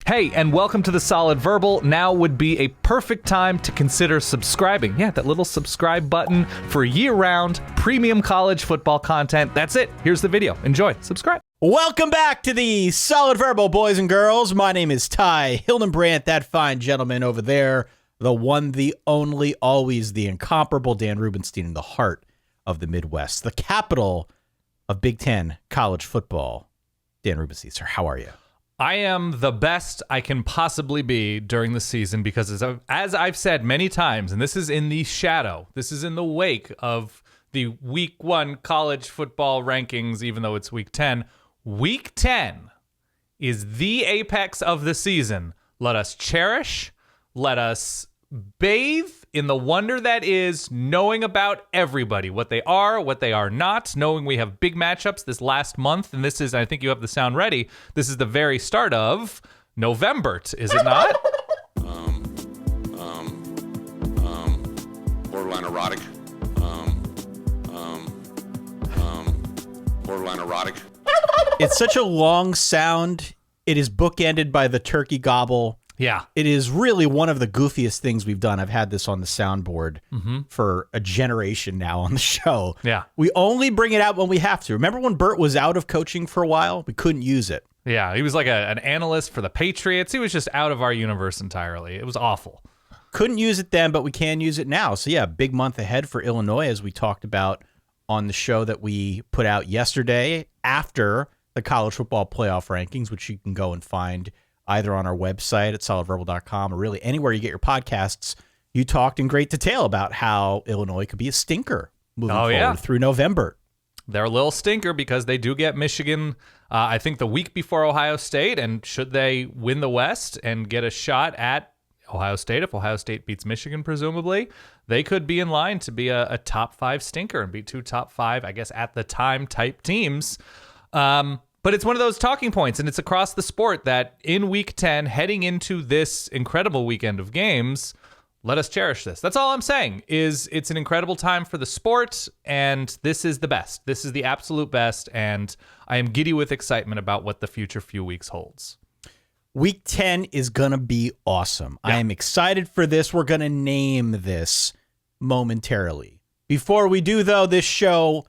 Hey, and welcome to the Solid Verbal. Now would be a perfect time to consider subscribing. Yeah, that little subscribe button for year-round premium college football content. That's it. Here's the video. Enjoy. Subscribe. Welcome back to the Solid Verbal, boys and girls. My name is Ty Hildenbrandt, that fine gentleman over there, the one, the only, always the incomparable Dan Rubenstein in the heart of the Midwest, the capital of Big Ten college football. Dan Rubenstein, sir, how are you? I am the best I can possibly be during the season because, as I've said many times, and this is in the shadow, this is in the wake of the Week 1 college football rankings, even though it's Week 10. Week 10 is the apex of the season. Let us cherish, let us bathe in the wonder that is knowing about everybody, what they are not, knowing we have big matchups this last month. And this is, I think you have the sound ready, this is the very start of NovemBERT, is it not? Borderline erotic. Borderline erotic. It's such a long sound. It is bookended by the turkey gobble. Yeah. It is really one of the goofiest things we've done. I've had this on the soundboard for a generation now on the show. Yeah. We only bring it out when we have to. Remember when Bert was out of coaching for a while? We couldn't use it. Yeah, he was like an analyst for the Patriots. He was just out of our universe entirely. It was awful. Couldn't use it then, but we can use it now. So yeah, big month ahead for Illinois, as we talked about on the show that we put out yesterday after the college football playoff rankings, which you can go and find either on our website at solidverbal.com or really anywhere you get your podcasts. You talked in great detail about how Illinois could be a stinker moving forward through November. They're a little stinker because they do get Michigan, I think, the week before Ohio State. And should they win the West and get a shot at Ohio State, if Ohio State beats Michigan, presumably, they could be in line to be a top 5 stinker and beat 2 top 5, I guess, at the time type teams. But it's one of those talking points, and it's across the sport that in Week 10, heading into this incredible weekend of games, let us cherish this. That's all I'm saying, is it's an incredible time for the sport, and this is the best. This is the absolute best, and I am giddy with excitement about what the future few weeks holds. Week 10 is going to be awesome. Yeah. I am excited for this. We're going to name this momentarily. Before we do, though, this show,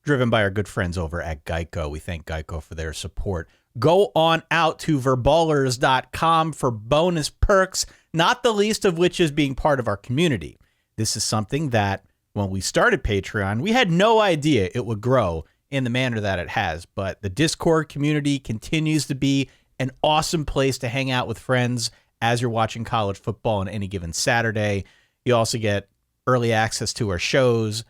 driven by our good friends over at Geico. We thank Geico for their support. Go on out to verballers.com for bonus perks, not the least of which is being part of our community. This is something that when we started Patreon, we had no idea it would grow in the manner that it has. But the Discord community continues to be an awesome place to hang out with friends as you're watching college football on any given Saturday. You also get early access to our shows,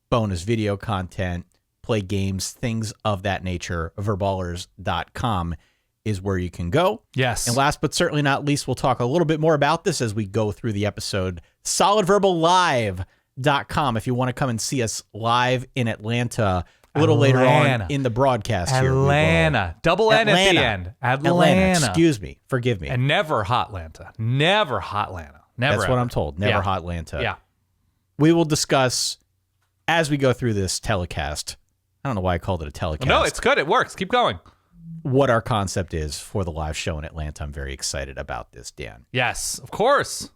bonus video content, play games, things of that nature. Verballers.com is where you can go. Yes. And last but certainly not least, we'll talk a little bit more about this as we go through the episode. SolidVerbalLive.com if you want to come and see us live in Atlanta a little later on in the broadcast here. Atlanta. Double N at the end. Atlanta. Excuse me. Forgive me. And never Hotlanta. Never Hotlanta. Never. That's ever. what I'm told. Never Hotlanta. Yeah. We will discuss as we go through this telecast. I don't know why I called it a telecast. No, it's good. It works. Keep going. What our concept is for the live show in Atlanta. I'm very excited about this, Dan. Yes, of course.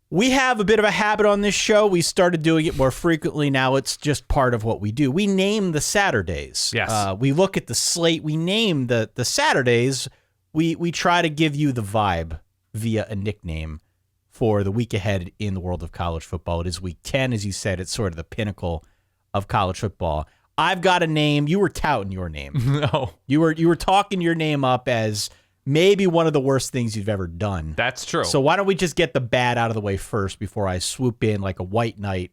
We have a bit of a habit on this show. We started doing it more frequently. Now it's just part of what we do. We name the Saturdays. Yes. We look at the slate. We name the Saturdays. We try to give you the vibe via a nickname for the week ahead in the world of college football. It is Week 10, as you said. It's sort of the pinnacle of college football. I've got a name. You were touting your name. No. You were talking your name up as maybe one of the worst things you've ever done. That's true. So why don't we just get the bad out of the way first before I swoop in like a white knight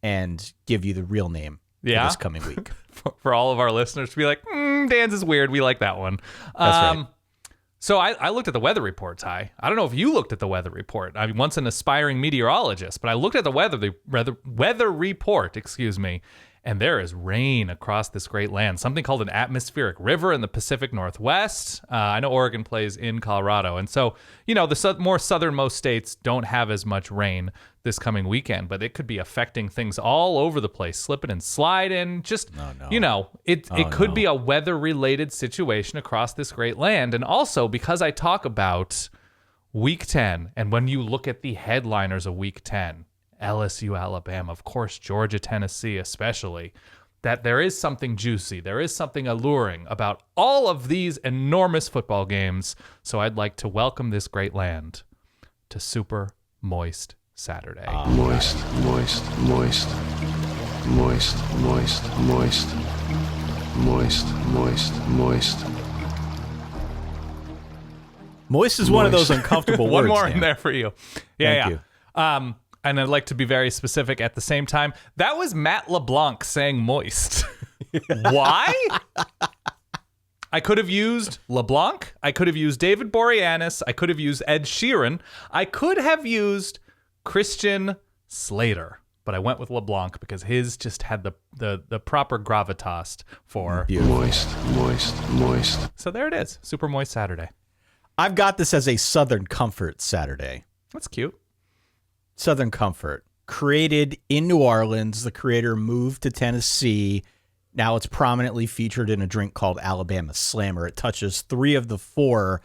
and give you the real name for this coming week. For all of our listeners to be like, Dan's is weird. We like that one. That's right. So I looked at the weather report, Ty. I don't know if you looked at the weather report. I mean, once an aspiring meteorologist, but I looked at the weather report, And there is rain across this great land, something called an atmospheric river in the Pacific Northwest. I know Oregon plays in Colorado. And so, the more southernmost states don't have as much rain this coming weekend, but it could be affecting things all over the place, slipping and sliding. It could be a weather-related situation across this great land. And also, because I talk about Week 10, and when you look at the headliners of Week 10, LSU, Alabama, of course, Georgia, Tennessee, especially, that there is something juicy, there is something alluring about all of these enormous football games. So I'd like to welcome this great land to Super Moist Saturday. Moist, moist, moist, moist, moist, moist, moist, moist, moist. Moist is one of those uncomfortable words. One more Dan. in there for you. Thank you. And I'd like to be very specific at the same time. That was Matt LeBlanc saying moist. Why? I could have used LeBlanc. I could have used David Boreanaz. I could have used Ed Sheeran. I could have used Christian Slater. But I went with LeBlanc because his just had the proper gravitas for moist, moist, moist. So there it is. Super Moist Saturday. I've got this as a Southern Comfort Saturday. That's cute. Southern Comfort. Created in New Orleans. The creator moved to Tennessee. Now it's prominently featured in a drink called Alabama Slammer. It touches 3 of the 4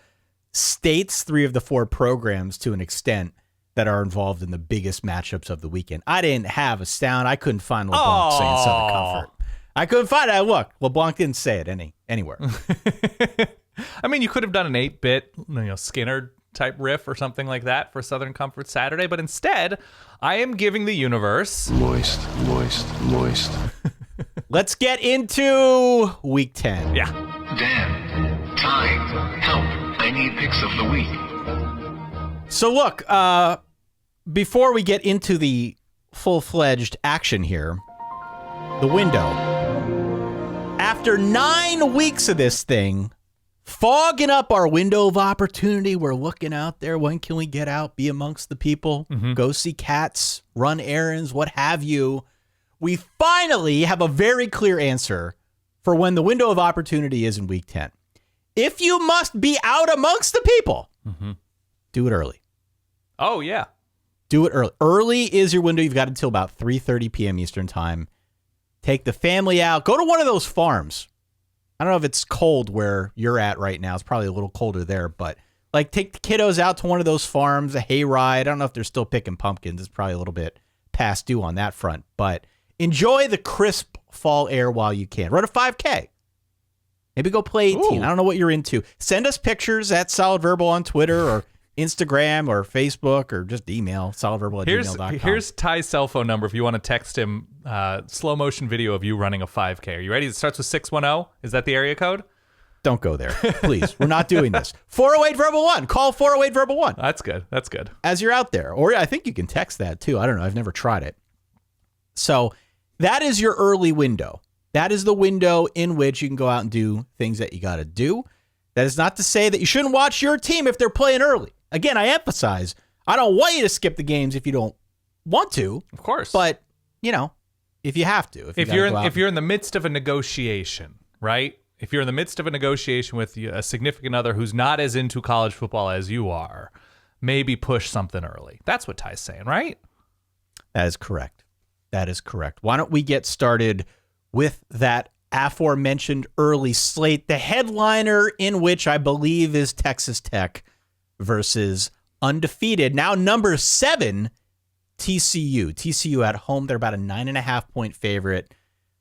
states, 3 of the 4 programs to an extent that are involved in the biggest matchups of the weekend. I didn't have a sound. I couldn't find LeBlanc saying Southern Comfort. I couldn't find it. Look, LeBlanc didn't say it anywhere. I mean, you could have done an 8-bit, Skinner type riff or something like that for Southern Comfort Saturday, but instead, I am giving the universe moist, moist, moist. Let's get into Week 10. Yeah. Dan, time, help. I need picks of the week. So look, before we get into the full-fledged action here, the window. After 9 weeks of this thing, fogging up our window of opportunity, we're looking out there. When can we get out, be amongst the people, go see cats, run errands, what have you? We finally have a very clear answer for when the window of opportunity is in Week 10. If you must be out amongst the people, do it early. Oh, yeah. Do it early. Early is your window. You've got until about 3:30 p.m. Eastern time. Take the family out. Go to one of those farms. I don't know if it's cold where you're at right now. It's probably a little colder there, but take the kiddos out to one of those farms, a hayride. I don't know if they're still picking pumpkins. It's probably a little bit past due on that front, but enjoy the crisp fall air while you can. Run a 5K. Maybe go play 18. Ooh. I don't know what you're into. Send us pictures at Solid Verbal on Twitter or Instagram or Facebook or just email solidverbal@gmail.com. Here's Ty's cell phone number if you want to text him slow motion video of you running a 5K. Are you ready? It starts with 610. Is that the area code? Don't go there, please. We're not doing this. 408-VERBAL-1. Call 408-VERBAL-1. That's good. That's good. As you're out there. Or I think you can text that too. I don't know. I've never tried it. So that is your early window. That is the window in which you can go out and do things that you got to do. That is not to say that you shouldn't watch your team if they're playing early. Again, I emphasize, I don't want you to skip the games if you don't want to. Of course. But, if you have to. If you're in the midst of a negotiation, right? If you're in the midst of a negotiation with a significant other who's not as into college football as you are, maybe push something early. That's what Ty's saying, right? That is correct. That is correct. Why don't we get started with that aforementioned early slate, the headliner in which I believe is Texas Tech versus undefeated, now number 7, TCU. TCU at home. They're about a 9.5-point favorite.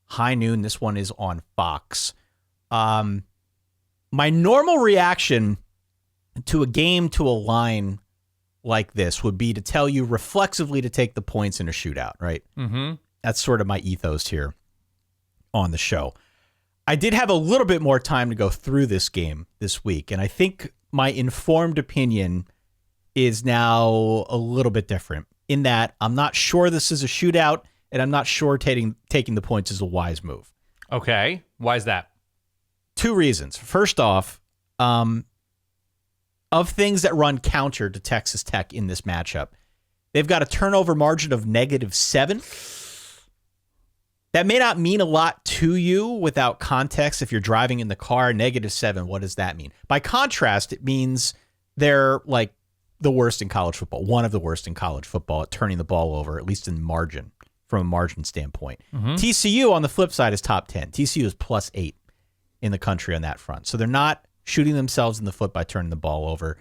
High noon. This one is on Fox. My normal reaction to a game, to a line like this would be to tell you reflexively to take the points in a shootout, right? Mm-hmm. That's sort of my ethos here on the show. I did have a little bit more time to go through this game this week, and I think my informed opinion is now a little bit different in that I'm not sure this is a shootout, and I'm not sure taking the points is a wise move. Okay. Why is that? 2 reasons. First off, of things that run counter to Texas Tech in this matchup, they've got a turnover margin of -7. That may not mean a lot to you without context. If you're driving in the car, -7, what does that mean? By contrast, it means they're like the worst in college football, one of the worst in college football at turning the ball over, at least in margin, from a margin standpoint. TCU, on the flip side, is top 10. TCU is +8 in the country on that front. So they're not shooting themselves in the foot by turning the ball over.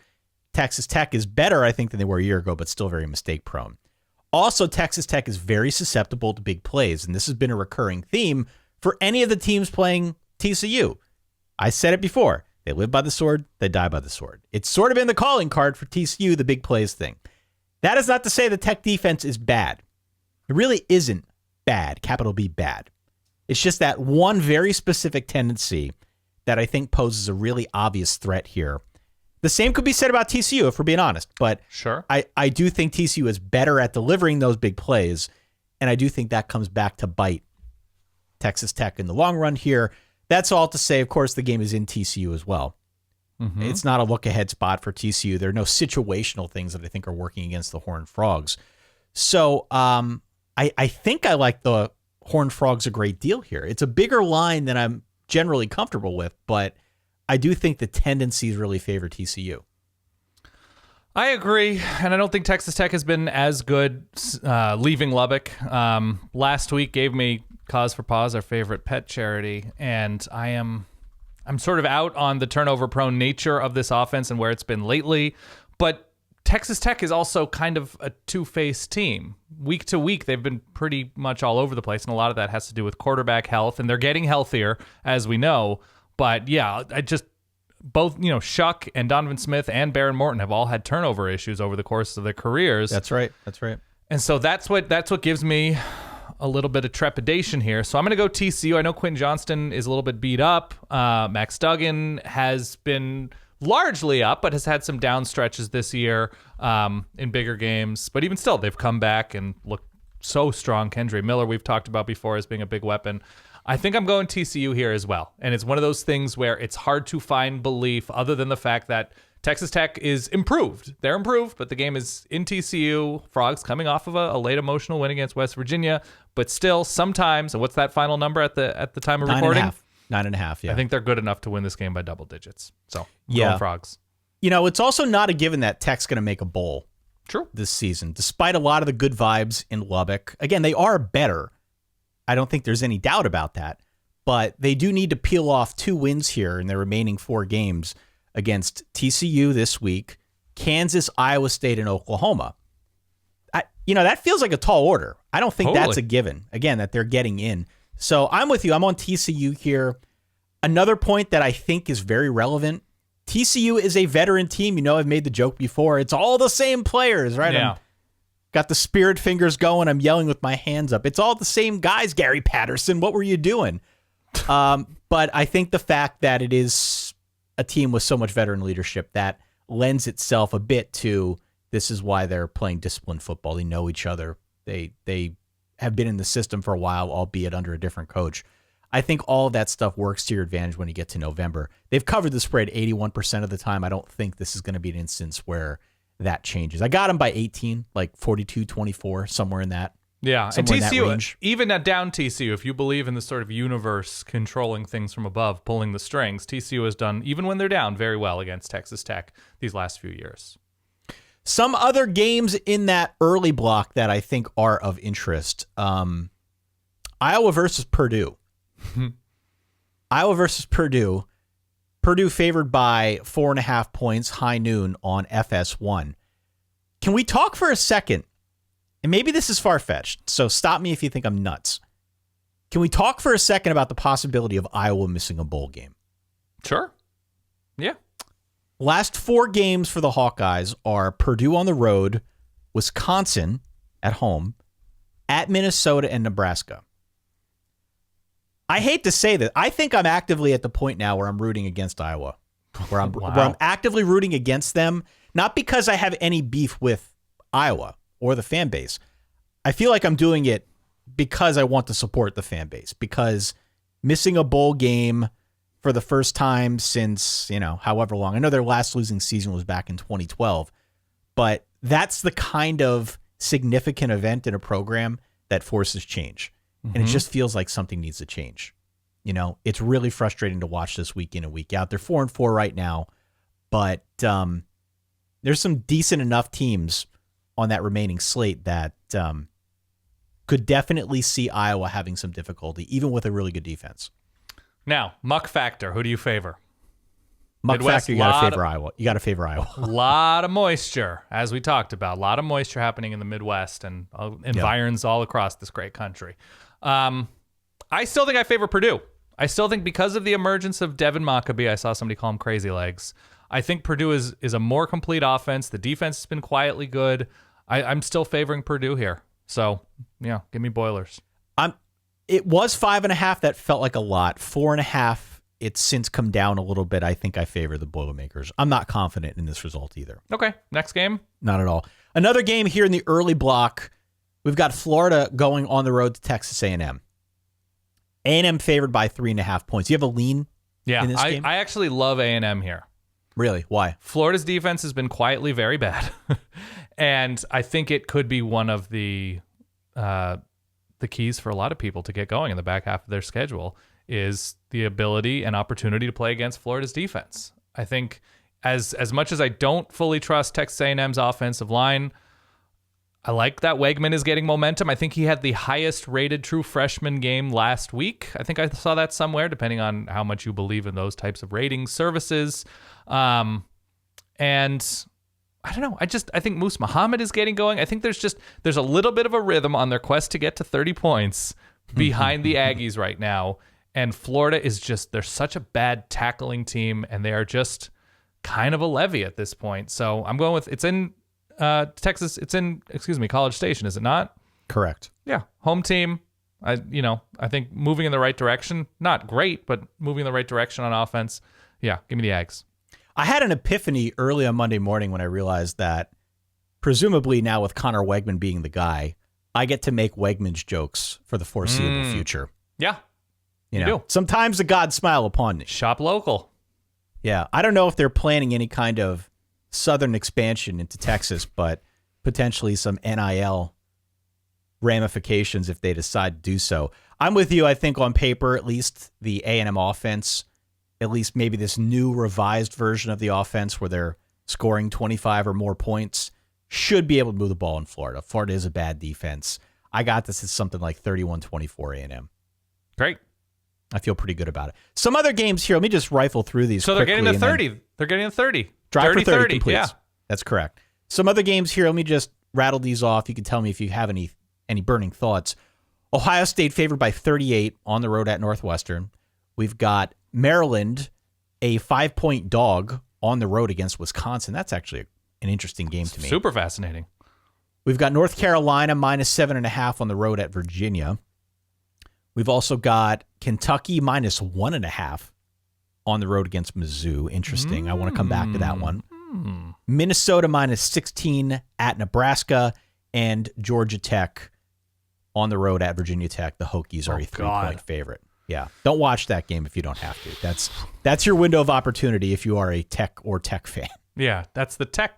Texas Tech is better, I think, than they were a year ago, but still very mistake prone. Also, Texas Tech is very susceptible to big plays, and this has been a recurring theme for any of the teams playing TCU. I said it before. They live by the sword, they die by the sword. It's sort of been the calling card for TCU, the big plays thing. That is not to say the Tech defense is bad. It really isn't bad, capital B bad. It's just that one very specific tendency that I think poses a really obvious threat here. The same could be said about TCU, if we're being honest, but sure. I do think TCU is better at delivering those big plays, and I do think that comes back to bite Texas Tech in the long run here. That's all to say, of course, the game is in TCU as well. It's not a look-ahead spot for TCU. There are no situational things that I think are working against the Horned Frogs. So I think I like the Horned Frogs a great deal here. It's a bigger line than I'm generally comfortable with, but I do think the tendencies really favor TCU. I agree, and I don't think Texas Tech has been as good leaving Lubbock. Last week gave me cause for pause, our favorite pet charity, and I'm sort of out on the turnover-prone nature of this offense and where it's been lately, but Texas Tech is also kind of a two-faced team. Week to week, they've been pretty much all over the place, and a lot of that has to do with quarterback health, and they're getting healthier, as we know. But yeah, both, Shuck and Donovan Smith and Baron Morton have all had turnover issues over the course of their careers. That's right. And so that's what gives me a little bit of trepidation here. So I'm going to go TCU. I know Quentin Johnston is a little bit beat up. Max Duggan has been largely up, but has had some down stretches this year in bigger games. But even still, they've come back and looked so strong. Kendre Miller, we've talked about before as being a big weapon. I think I'm going TCU here as well. And it's one of those things where it's hard to find belief other than the fact that Texas Tech is improved. They're improved, but the game is in TCU. Frogs coming off of a late emotional win against West Virginia. But still, sometimes, and what's that final number at the time of recording? 9.5, yeah. I think they're good enough to win this game by double digits. So, yeah. Going Frogs. It's also not a given that Tech's going to make a bowl True. This season, despite a lot of the good vibes in Lubbock. Again, they are better. I don't think there's any doubt about that. But they do need to peel off 2 wins here in their remaining 4 games against TCU this week, Kansas, Iowa State, and Oklahoma. That feels like a tall order. I don't think that's a given, again, that they're getting in. So I'm with you. I'm on TCU here. Another point that I think is very relevant, TCU is a veteran team. I've made the joke before. It's all the same players, right? Yeah. Got the spirit fingers going. I'm yelling with my hands up. It's all the same guys, Gary Patterson. What were you doing? But I think the fact that it is a team with so much veteran leadership, that lends itself a bit to this is why they're playing disciplined football. They know each other. They have been in the system for a while, albeit under a different coach. I think all of that stuff works to your advantage when you get to November. They've covered the spread 81% of the time. I don't think this is going to be an instance where that changes. I got them by 18, like 42-24, somewhere in that. Yeah, and TCU, even at down TCU, if you believe in the sort of universe controlling things from above, pulling the strings, TCU has done, even when they're down, very well against Texas Tech these last few years. Some other games in that early block that I think are of interest. Iowa versus Purdue. Iowa versus Purdue. Purdue favored by 4.5 points, high noon on FS1. Can we talk for a second? And maybe this is far-fetched, so stop me if you think I'm nuts. Can we talk for a second about the possibility of Iowa missing a bowl game? Sure. Yeah. Last 4 games for the Hawkeyes are Purdue on the road, Wisconsin at home, at Minnesota and Nebraska. I hate to say that. I think I'm actively at the point now where I'm rooting against Iowa, where I'm actively rooting against them, not because I have any beef with Iowa or the fan base. I feel like I'm doing it because I want to support the fan base, because missing a bowl game for the first time since, however long. I know their last losing season was back in 2012, but that's the kind of significant event in a program that forces change. and it just feels like something needs to change. You know, it's really frustrating to watch this week in and week out. They're 4-4 right now, but there's some decent enough teams on that remaining slate that could definitely see Iowa having some difficulty, even with a really good defense. Now, muck factor. Who do you favor? Muck Midwest, factor, you got to favor Iowa. You got to favor Iowa. A lot of moisture, as we talked about. A lot of moisture happening in the Midwest and environs all across this great country. I still think I favor Purdue. I still think because of the emergence of Devin Mockabee, I saw somebody call him Crazy Legs. I think Purdue is a more complete offense. The defense has been quietly good. I'm still favoring Purdue here. So, yeah, give me Boilers. It was 5.5. That felt like a lot. 4.5. It's since come down a little bit. I think I favor the Boilermakers. I'm not confident in this result either. Okay, next game. Not at all. Another game here in the early block. We've got Florida going on the road to Texas A&M. A&M favored by 3.5 points. Do you have a lean in this game? I actually love A&M here. Really? Why? Florida's defense has been quietly very bad. And I think it could be one of the keys for a lot of people to get going in the back half of their schedule is the ability and opportunity to play against Florida's defense. I think as much as I don't fully trust Texas A&M's offensive line, I like that Wegman is getting momentum. I think he had the highest rated true freshman game last week. I think I saw that somewhere, depending on how much you believe in those types of rating services. And I don't know. I think Moose Muhammad is getting going. I think there's a little bit of a rhythm on their quest to get to 30 points behind the Aggies right now. And Florida is they're such a bad tackling team, and they are just kind of a levy at this point. So I'm going with, it's in Texas. It's in, College Station, is it not? Correct. Yeah. Home team. I think moving in the right direction. Not great, but moving in the right direction on offense. Yeah. Give me the Ags. I had an epiphany early on Monday morning when I realized that presumably now with Connor Wegman being the guy, I get to make Wegman's jokes for the foreseeable future. Yeah. You know, sometimes the gods smile upon me. Shop local. Yeah. I don't know if they're planning any kind of southern expansion into Texas, but potentially some NIL ramifications if they decide to do so. I'm with you. I think on paper, at least the A&M offense, at least maybe this new revised version of the offense where they're scoring 25 or more points, should be able to move the ball in Florida. Florida is a bad defense. I got this as something like 31-24 A&M. Great. I feel pretty good about it. Some other games here. Let me just rifle through these. So they're getting to 30. They're getting to 30. Drive for 30 completes. Yeah. That's correct. Some other games here. Let me just rattle these off. You can tell me if you have any burning thoughts. Ohio State favored by 38 on the road at Northwestern. We've got Maryland, a 5-point dog on the road against Wisconsin. That's actually an interesting game to me. Super fascinating. We've got North Carolina minus 7.5 on the road at Virginia. We've also got Kentucky minus 1.5 on the road against Mizzou. Interesting. I want to come back to that one. Minnesota minus 16 at Nebraska, and Georgia Tech on the road at Virginia Tech. The Hokies are a 3-point favorite. Yeah. Don't watch that game if you don't have to. That's your window of opportunity if you are a Tech or Tech fan. Yeah, that's the Tech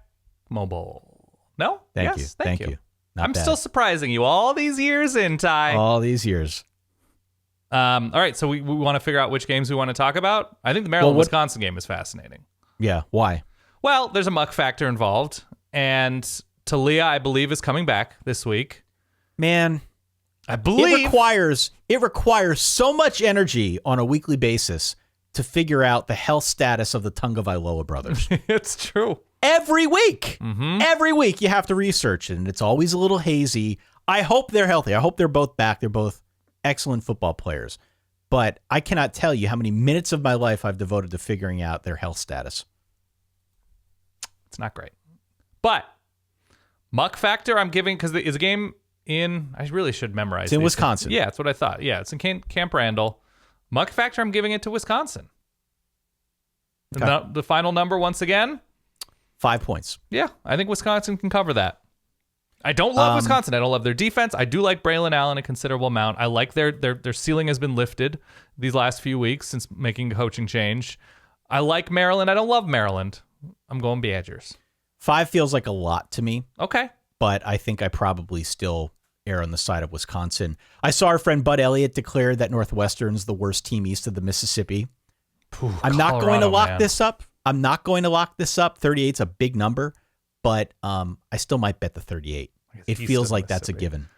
Mobile. No? Thank you. I'm still surprising you all these years in, Ty. All these years. All right, so we want to figure out which games we want to talk about. I think the Maryland-Wisconsin game is fascinating. Yeah, why? Well, there's a muck factor involved, and Talia, I believe, is coming back this week. Man, I believe it requires so much energy on a weekly basis to figure out the health status of the Tagovailoa brothers. It's true. Every week. Every week you have to research it, and it's always a little hazy. I hope they're healthy. I hope they're both back. They're both excellent football players. But I cannot tell you how many minutes of my life I've devoted to figuring out their health status. It's not great. But muck factor I'm giving, because it's a game in, I really should memorize It's in Wisconsin. Yeah, that's what I thought. Yeah, it's in Camp Randall. Muck factor, I'm giving it to Wisconsin. Okay. The final number, once again? 5 points. Yeah, I think Wisconsin can cover that. I don't love Wisconsin. I don't love their defense. I do like Braylon Allen a considerable amount. I like their ceiling has been lifted these last few weeks since making a coaching change. I like Maryland. I don't love Maryland. I'm going Badgers. 5 feels like a lot to me. Okay. But I think I probably still err on the side of Wisconsin. I saw our friend Bud Elliott declare that Northwestern's the worst team east of the Mississippi. I'm not going to lock this up. 38's a big number, but I still might bet the 38. It feels like that's a given.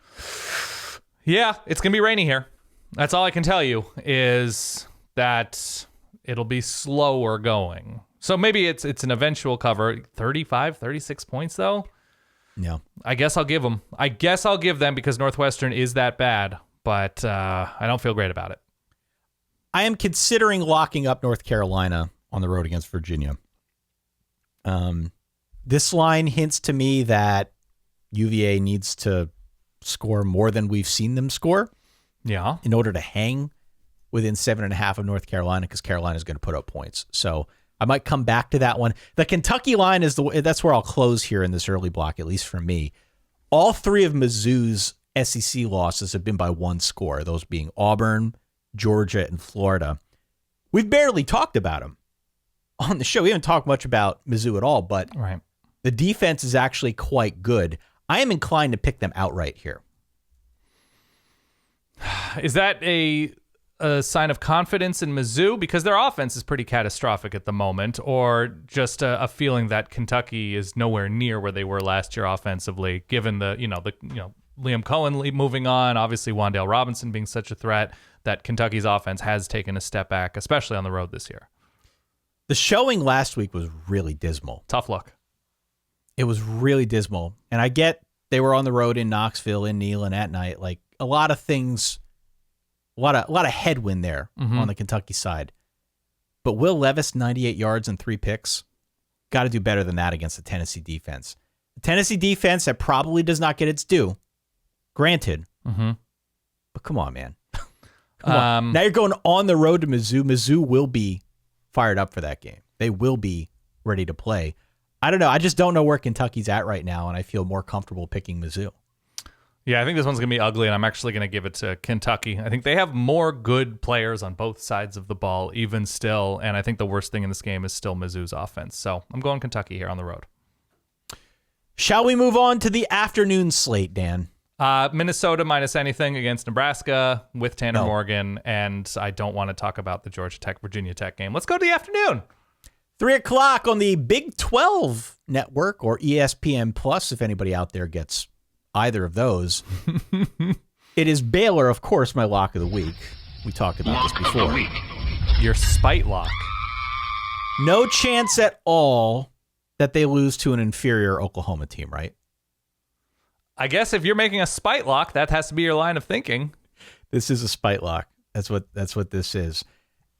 Yeah, it's going to be rainy here. That's all I can tell you is that it'll be slower going. So maybe it's an eventual cover. 35, 36 points, though? No. I guess I'll give them. I guess I'll give them because Northwestern is that bad, but I don't feel great about it. I am considering locking up North Carolina on the road against Virginia. This line hints to me that UVA needs to score more than we've seen them score. Yeah. In order to hang within 7.5 of North Carolina, because Carolina is going to put up points. So I might come back to that one. The Kentucky line that's where I'll close here in this early block, at least for me. All three of Mizzou's SEC losses have been by one score, those being Auburn, Georgia, and Florida. We've barely talked about them on the show. We haven't talked much about Mizzou at all, but right. The defense is actually quite good. I am inclined to pick them outright here. Is that a sign of confidence in Mizzou because their offense is pretty catastrophic at the moment, or just a feeling that Kentucky is nowhere near where they were last year offensively, given the Liam Cohen moving on, obviously Wan'Dale Robinson being such a threat, that Kentucky's offense has taken a step back, especially on the road this year. The showing last week was really dismal. Tough luck. It was really dismal. And I get they were on the road in Knoxville, in Neyland at night. Like a lot of things, a lot of headwind there on the Kentucky side. But Will Levis, 98 yards and 3 picks. Got to do better than that against the Tennessee defense. The Tennessee defense that probably does not get its due. Granted. But come on, man. Come on. Now you're going on the road to Mizzou. Mizzou will be fired up for that game. They will be ready to play. I don't know. I just don't know where Kentucky's at right now, and I feel more comfortable picking Mizzou. Yeah, I think this one's going to be ugly, and I'm actually going to give it to Kentucky. I think they have more good players on both sides of the ball, even still, and I think the worst thing in this game is still Mizzou's offense. So I'm going Kentucky here on the road. Shall we move on to the afternoon slate, Dan? Minnesota minus anything against Nebraska with Tanner Morgan, and I don't want to talk about the Georgia Tech, Virginia Tech game. Let's go to the afternoon. 3 o'clock on the Big 12 network, or ESPN Plus, if anybody out there gets either of those. It is Baylor, of course, my lock of the week. We talked about this before. Your spite lock. No chance at all that they lose to an inferior Oklahoma team, right? I guess if you're making a spite lock, that has to be your line of thinking. This is a spite lock. That's what this is.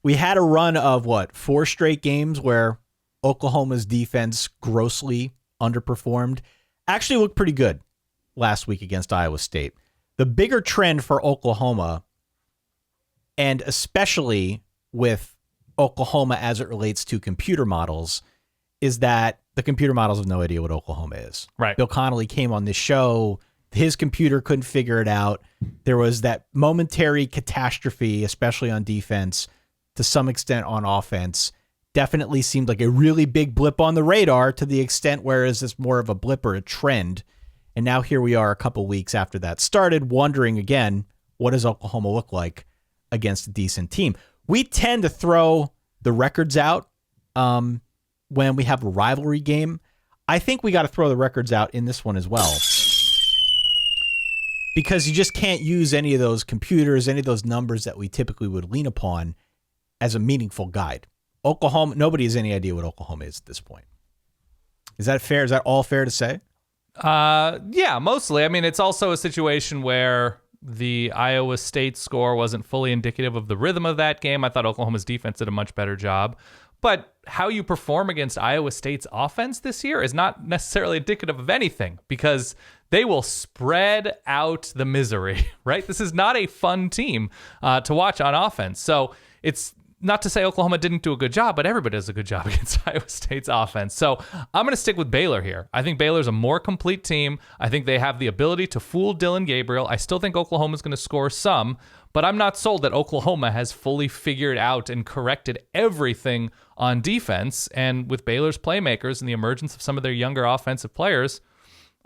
We had a run of 4 straight games where Oklahoma's defense grossly underperformed. Actually looked pretty good last week against Iowa State. The bigger trend for Oklahoma, and especially with Oklahoma as it relates to computer models, is that the computer models have no idea what Oklahoma is. Right. Bill Connolly came on this show. His computer couldn't figure it out. There was that momentary catastrophe, especially on defense, to some extent on offense. Definitely seemed like a really big blip on the radar, to the extent where is this more of a blip or a trend? And now here we are a couple weeks after that started, wondering again, what does Oklahoma look like against a decent team? We tend to throw the records out when we have a rivalry game. I think we got to throw the records out in this one as well, because you just can't use any of those computers, any of those numbers that we typically would lean upon as a meaningful guide. Oklahoma, nobody has any idea what Oklahoma is at this point. Is that fair? Is that all fair to say? Yeah, mostly. I mean, it's also a situation where the Iowa State score wasn't fully indicative of the rhythm of that game. I thought Oklahoma's defense did a much better job. But how you perform against Iowa State's offense this year is not necessarily indicative of anything, because they will spread out the misery, right? This is not a fun team to watch on offense. So it's not to say Oklahoma didn't do a good job, but everybody does a good job against Iowa State's offense. So I'm going to stick with Baylor here. I think Baylor's a more complete team. I think they have the ability to fool Dylan Gabriel. I still think Oklahoma's going to score some, but I'm not sold that Oklahoma has fully figured out and corrected everything on defense. And with Baylor's playmakers and the emergence of some of their younger offensive players,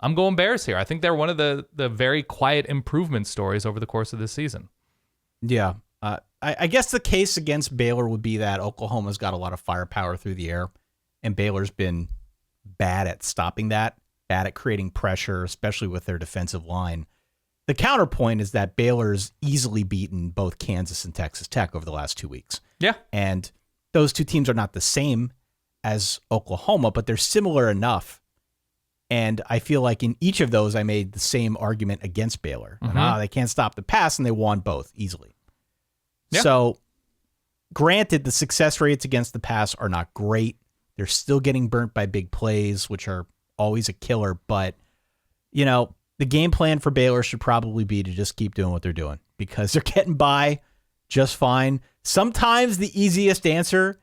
I'm going Bears here. I think they're one of the very quiet improvement stories over the course of this season. Yeah. I guess the case against Baylor would be that Oklahoma's got a lot of firepower through the air, and Baylor's been bad at stopping that, bad at creating pressure, especially with their defensive line. The counterpoint is that Baylor's easily beaten both Kansas and Texas Tech over the last 2 weeks. Yeah. And those two teams are not the same as Oklahoma, but they're similar enough. And I feel like in each of those, I made the same argument against Baylor. Mm-hmm. They can't stop the pass, and they won both easily. Yeah. So, granted, the success rates against the pass are not great. They're still getting burnt by big plays, which are always a killer. But, the game plan for Baylor should probably be to just keep doing what they're doing because they're getting by just fine. Sometimes the easiest answer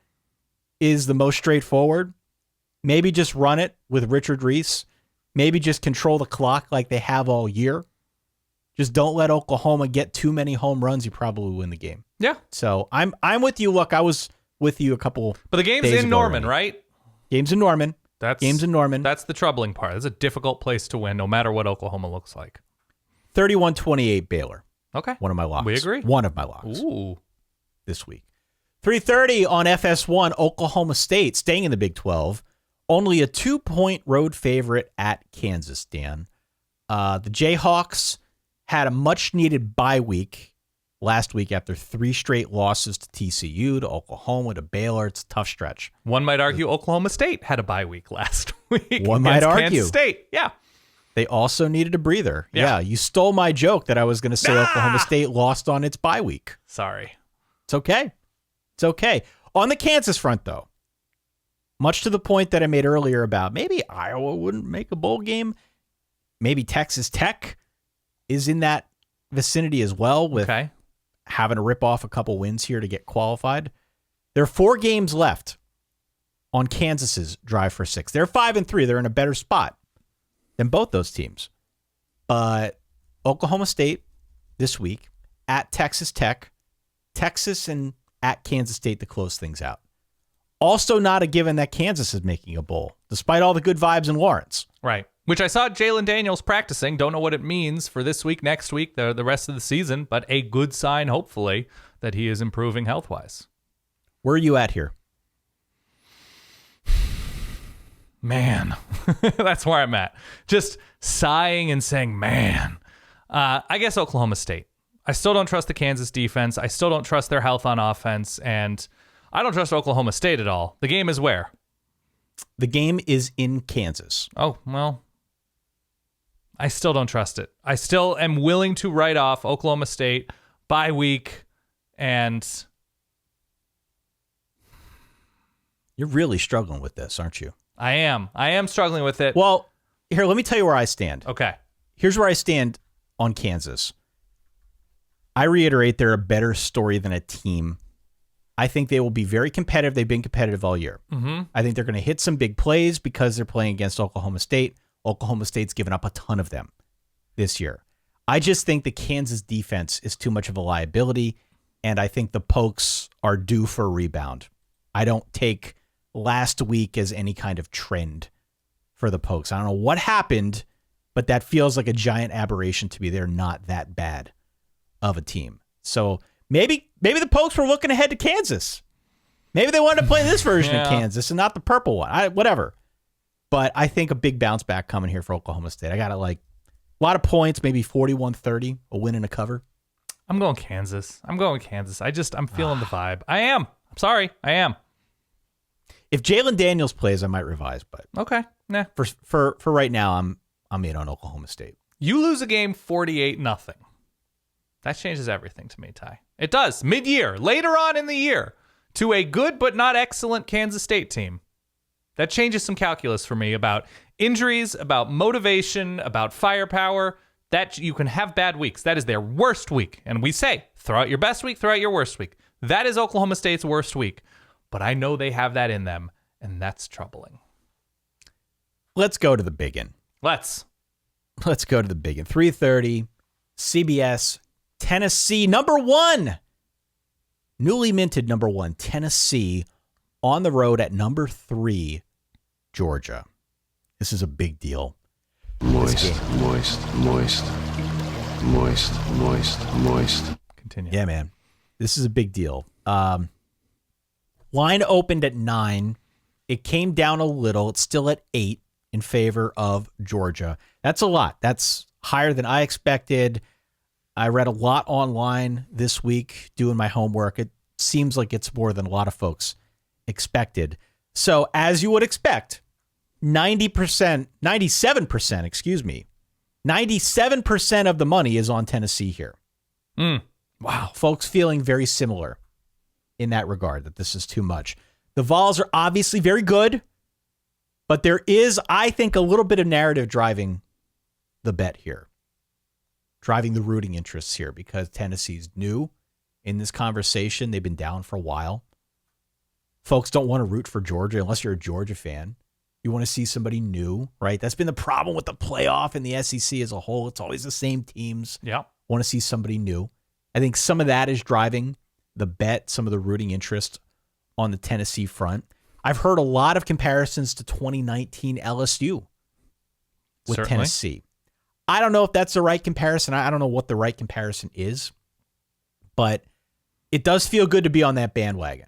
is the most straightforward. Maybe just run it with Richard Reese. Maybe just control the clock like they have all year. Just don't let Oklahoma get too many home runs. You probably win the game. Yeah. So I'm with you. Look, I was with you a couple. But the game's days in ago Norman, already. right? Game's in Norman. Game's in Norman. That's the troubling part. It's a difficult place to win, no matter what Oklahoma looks like. 31-28 Baylor. Okay. One of my locks. We agree. One of my locks. Ooh. This week. 3:30 on FS1, Oklahoma State, staying in the Big 12. Only a 2-point road favorite at Kansas, Dan. The Jayhawks had a much-needed bye week last week after 3 straight losses to TCU, to Oklahoma, to Baylor. It's a tough stretch. One might argue Oklahoma State had a bye week last week. One might argue. Kansas State. Yeah. They also needed a breather. Yeah. You stole my joke that I was going to say Oklahoma State lost on its bye week. Sorry. It's okay. It's okay. On the Kansas front, though, much to the point that I made earlier about maybe Iowa wouldn't make a bowl game, maybe Texas Tech is in that vicinity as well with having to rip off a couple wins here to get qualified. There are 4 games left on Kansas's drive for 6. They're 5-3. They're in a better spot than both those teams. But Oklahoma State this week at Texas Tech, Texas and at Kansas State to close things out. Also not a given that Kansas is making a bowl, despite all the good vibes in Lawrence. Right. Which I saw Jalen Daniels practicing. Don't know what it means for this week, next week, the rest of the season, but a good sign, hopefully, that he is improving health-wise. Where are you at here? Man, that's where I'm at. Just sighing and saying, man. I guess Oklahoma State. I still don't trust the Kansas defense. I still don't trust their health on offense. And I don't trust Oklahoma State at all. The game is where? The game is in Kansas. Oh, well, I still don't trust it. I still am willing to write off Oklahoma State bye week. And you're really struggling with this, aren't you? I am struggling with it. Well, here, let me tell you where I stand. Okay. Here's where I stand on Kansas. I reiterate, they're a better story than a team. I think they will be very competitive. They've been competitive all year. Mm-hmm. I think they're going to hit some big plays because they're playing against Oklahoma State. Oklahoma State's given up a ton of them this year. I just think the Kansas defense is too much of a liability, and I think the Pokes are due for a rebound. I don't take last week as any kind of trend for the Pokes. I don't know what happened, but that feels like a giant aberration to me. They're not that bad of a team. So maybe the Pokes were looking ahead to Kansas. Maybe they wanted to play this version of Kansas and not the purple one. Whatever. But I think a big bounce back coming here for Oklahoma State. I got it like a lot of points, maybe 41-30, a win and a cover. I'm going Kansas. I'm feeling the vibe. I am. I'm sorry. I am. If Jalen Daniels plays, I might revise, but okay. Nah. For right now, I'm in on Oklahoma State. You lose a game 48-0. That changes everything to me, Ty. It does. Mid-year, later on in the year, to a good but not excellent Kansas State team. That changes some calculus for me about injuries, about motivation, about firepower. That you can have bad weeks. That is their worst week. And we say, throw out your best week, throw out your worst week. That is Oklahoma State's worst week. But I know they have that in them, and that's troubling. Let's go to the biggin. Let's go to the biggin. 3:30, CBS, Tennessee, number 1. Newly minted number 1, Tennessee, on the road at number 3, Georgia. This is a big deal. Moist, moist, moist, moist, moist, moist. Continue. Yeah, man. This is a big deal. Line opened at 9. It came down a little. It's still at 8 in favor of Georgia. That's a lot. That's higher than I expected. I read a lot online this week doing my homework. It seems like it's more than a lot of folks expected. So as you would expect, 97% of the money is on Tennessee here. Wow. Folks feeling very similar in that regard, that this is too much. The Vols are obviously very good, but there is, I think, a little bit of narrative driving the bet here, driving the rooting interests here, because Tennessee's new in this conversation. They've been down for a while. Folks don't want to root for Georgia unless you're a Georgia fan. You want to see somebody new, right? That's been the problem with the playoff and the SEC as a whole. It's always the same teams. Yeah. Want to see somebody new. I think some of that is driving the bet, some of the rooting interest on the Tennessee front. I've heard a lot of comparisons to 2019 LSU with Certainly. Tennessee. I don't know if that's the right comparison. I don't know what the right comparison is, but it does feel good to be on that bandwagon.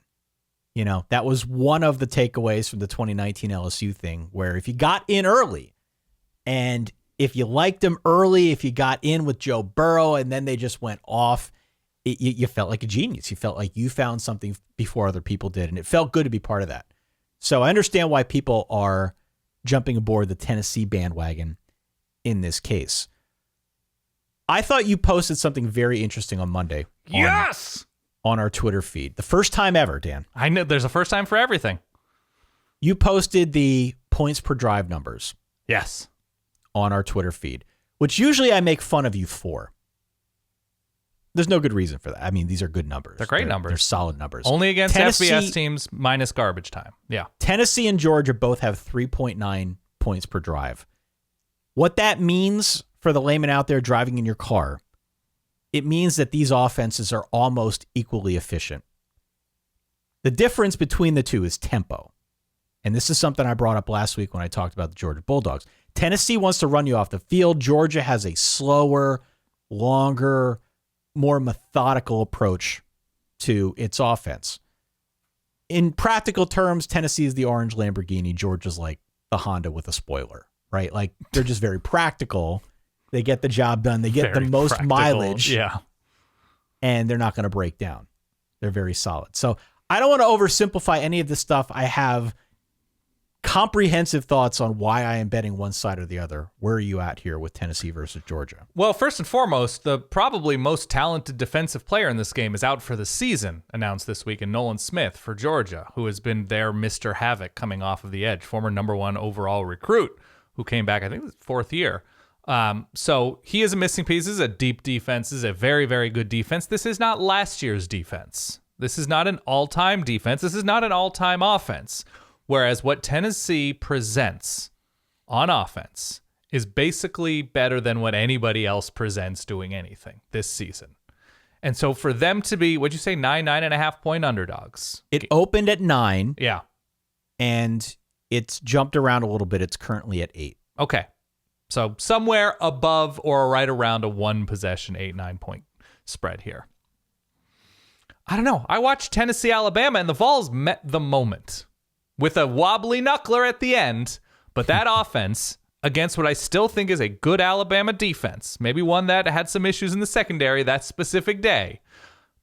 You know, that was one of the takeaways from the 2019 LSU thing, where if you got in early and if you liked them early, if you got in with Joe Burrow and then they just went off, you felt like a genius. You felt like you found something before other people did, and it felt good to be part of that. So I understand why people are jumping aboard the Tennessee bandwagon in this case. I thought you posted something very interesting on Monday. Yes! On our Twitter feed. The first time ever, Dan. I know there's a first time for everything. You posted the points per drive numbers. Yes. On our Twitter feed, which usually I make fun of you for. There's no good reason for that. I mean, these are good numbers. They're great numbers. They're solid numbers. Only against Tennessee, FBS teams minus garbage time. Yeah. Tennessee and Georgia both have 3.9 points per drive. What that means for the layman out there driving in your car, it means that these offenses are almost equally efficient. The difference between the two is tempo. And this is something I brought up last week when I talked about the Georgia Bulldogs. Tennessee wants to run you off the field. Georgia has a slower, longer, more methodical approach to its offense. In practical terms, Tennessee is the orange Lamborghini. Georgia's like the Honda with a spoiler, right? Like, they're just very practical. They get the job done. They get Very the most practical. mileage. Yeah. And they're not going to break down. They're very solid. So I don't want to oversimplify any of this stuff. I have comprehensive thoughts on why I am betting one side or the other. Where are you at here with Tennessee versus Georgia? Well, first and foremost, the probably most talented defensive player in this game is out for the season, announced this week, in Nolan Smith for Georgia, who has been their Mr. Havoc coming off of the edge, former number 1 overall recruit who came back, I think it was 4th year. So he is a missing piece. This is a deep defense. This is a very, very good defense. This is not last year's defense. This is not an all-time defense. This is not an all-time offense. Whereas what Tennessee presents on offense is basically better than what anybody else presents doing anything this season. And so for them to be, what'd you say, 9.5 point underdogs? It opened at 9. Yeah. And it's jumped around a little bit. It's currently at 8. Okay. So somewhere above or right around a 1-possession, 8-9 point spread here. I don't know. I watched Tennessee, Alabama, and the Vols met the moment with a wobbly knuckler at the end. But that offense against what I still think is a good Alabama defense, maybe one that had some issues in the secondary that specific day.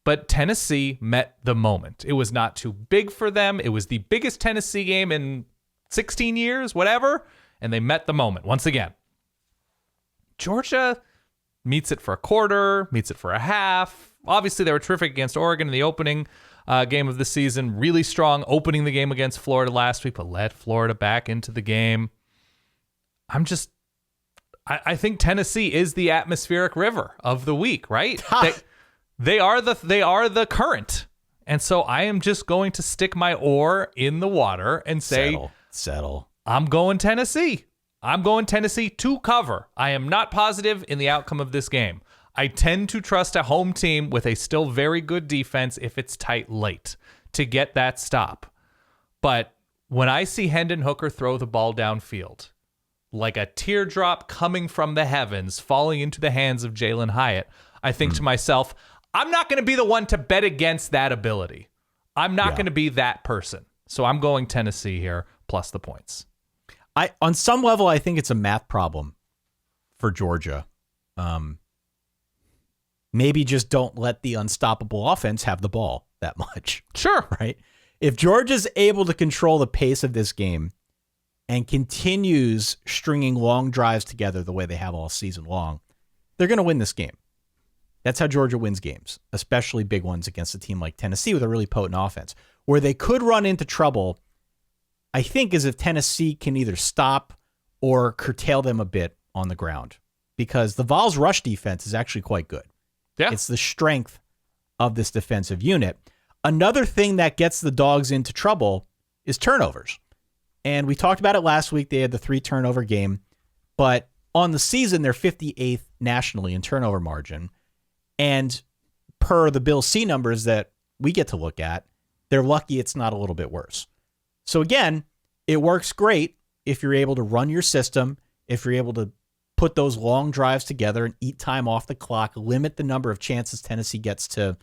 But Tennessee met the moment. It was not too big for them. It was the biggest Tennessee game in 16 years, whatever. And they met the moment once again. Georgia meets it for a quarter, meets it for a half. Obviously, they were terrific against Oregon in the opening game of the season. Really strong opening the game against Florida last week, but led Florida back into the game. I think Tennessee is the atmospheric river of the week, right? They are the current. And so I am just going to stick my oar in the water and say, Settle. I'm going Tennessee. I'm going Tennessee to cover. I am not positive in the outcome of this game. I tend to trust a home team with a still very good defense if it's tight late to get that stop. But when I see Hendon Hooker throw the ball downfield, like a teardrop coming from the heavens, falling into the hands of Jalen Hyatt, I think to myself, I'm not going to be the one to bet against that ability. I'm not going to be that person. So I'm going Tennessee here, plus the points. On some level, I think it's a math problem for Georgia. Maybe just don't let the unstoppable offense have the ball that much. Sure. Right? If Georgia's able to control the pace of this game and continues stringing long drives together the way they have all season long, they're going to win this game. That's how Georgia wins games, especially big ones against a team like Tennessee with a really potent offense. Where they could run into trouble, I think, is if Tennessee can either stop or curtail them a bit on the ground. Because the Vols' rush defense is actually quite good. Yeah. It's the strength of this defensive unit. Another thing that gets the Dogs into trouble is turnovers. And we talked about it last week. They had the 3 turnover game. But on the season, they're 58th nationally in turnover margin. And per the Bill C numbers that we get to look at, they're lucky it's not a little bit worse. So again, it works great if you're able to run your system, if you're able to put those long drives together and eat time off the clock, limit the number of chances Tennessee gets to,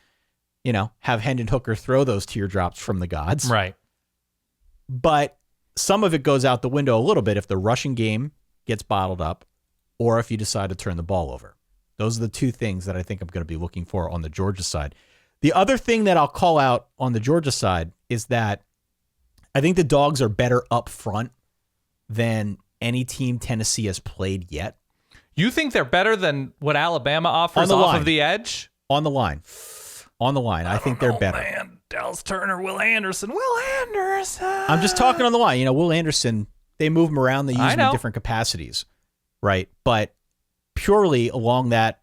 have Hendon Hooker throw those teardrops from the gods. Right. But some of it goes out the window a little bit if the rushing game gets bottled up or if you decide to turn the ball over. Those are the 2 things that I think I'm going to be looking for on the Georgia side. The other thing that I'll call out on the Georgia side is that I think the Dogs are better up front than any team Tennessee has played yet. You think they're better than what Alabama offers off of the edge? On the line. I think they're better. Man, Dallas Turner, Will Anderson. I'm just talking on the line. Will Anderson, they move him around. They use him in different capacities, right? But purely along that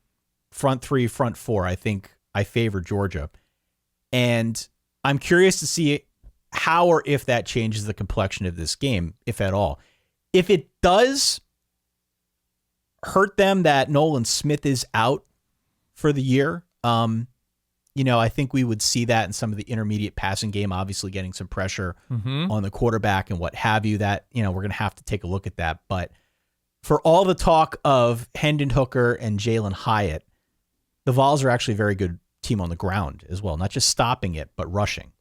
front 3, front 4, I think I favor Georgia. And I'm curious to see how or if that changes the complexion of this game, if at all. If it does hurt them that Nolan Smith is out for the year, I think we would see that in some of the intermediate passing game, obviously getting some pressure on the quarterback and what have you. That, we're going to have to take a look at that. But for all the talk of Hendon Hooker and Jalen Hyatt, the Vols are actually a very good team on the ground as well, not just stopping it, but rushing.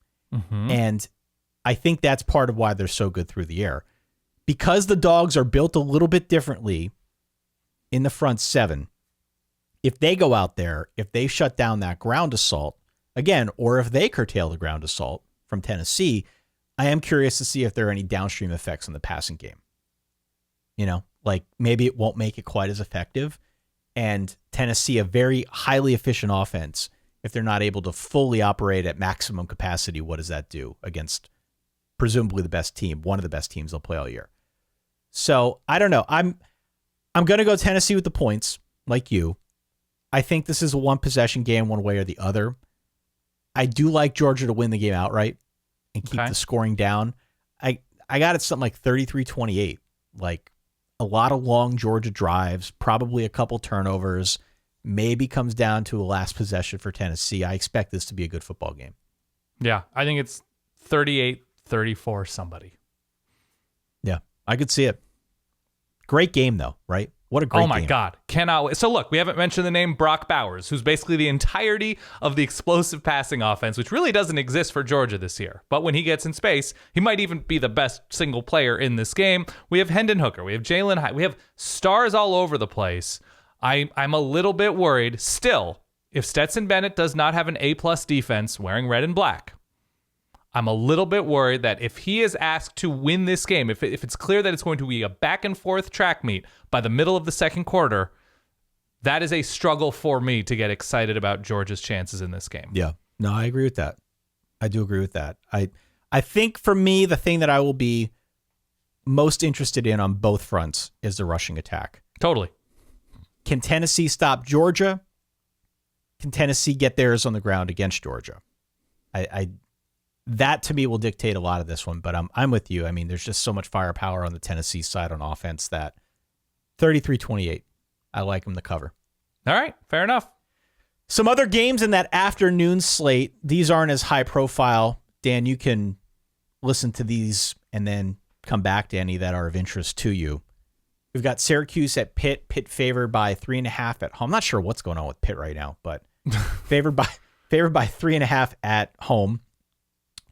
And I think that's part of why they're so good through the air. Because the Dogs are built a little bit differently in the front 7, if they go out there, if they shut down that ground assault, again, or if they curtail the ground assault from Tennessee, I am curious to see if there are any downstream effects on the passing game. Like maybe it won't make it quite as effective. And Tennessee, a very highly efficient offense, if they're not able to fully operate at maximum capacity, what does that do against presumably the best team, one of the best teams they'll play all year? So I don't know. I'm going to go Tennessee with the points, like you. I think this is a 1-possession game one way or the other. I do like Georgia to win the game outright and keep the scoring down. I got it something like 33-28. Like a lot of long Georgia drives, probably a couple turnovers, maybe comes down to a last possession for Tennessee. I expect this to be a good football game. Yeah, I think it's 38-34 somebody. Yeah, I could see it. Great game, though, right? What a great game. Oh, my God. Cannot wait. So, look, we haven't mentioned the name Brock Bowers, who's basically the entirety of the explosive passing offense, which really doesn't exist for Georgia this year. But when he gets in space, he might even be the best single player in this game. We have Hendon Hooker. We have Jalen Hyatt. We have stars all over the place. I'm a little bit worried still if Stetson Bennett does not have an A-plus defense wearing red and black. I'm a little bit worried that if he is asked to win this game, if it's clear that it's going to be a back and forth track meet by the middle of the second quarter, that is a struggle for me to get excited about Georgia's chances in this game. Yeah, no, I agree with that. I do agree with that. I think for me, the thing that I will be most interested in on both fronts is the rushing attack. Totally. Can Tennessee stop Georgia? Can Tennessee get theirs on the ground against Georgia? That to me will dictate a lot of this one, but I'm with you. I mean, there's just so much firepower on the Tennessee side on offense that 33-28, I like them to cover. All right, fair enough. Some other games in that afternoon slate. These aren't as high profile. Dan, you can listen to these and then come back to any that are of interest to you. We've got Syracuse at Pitt. Pitt favored by 3.5 at home. I'm not sure what's going on with Pitt right now, but favored by 3.5 at home.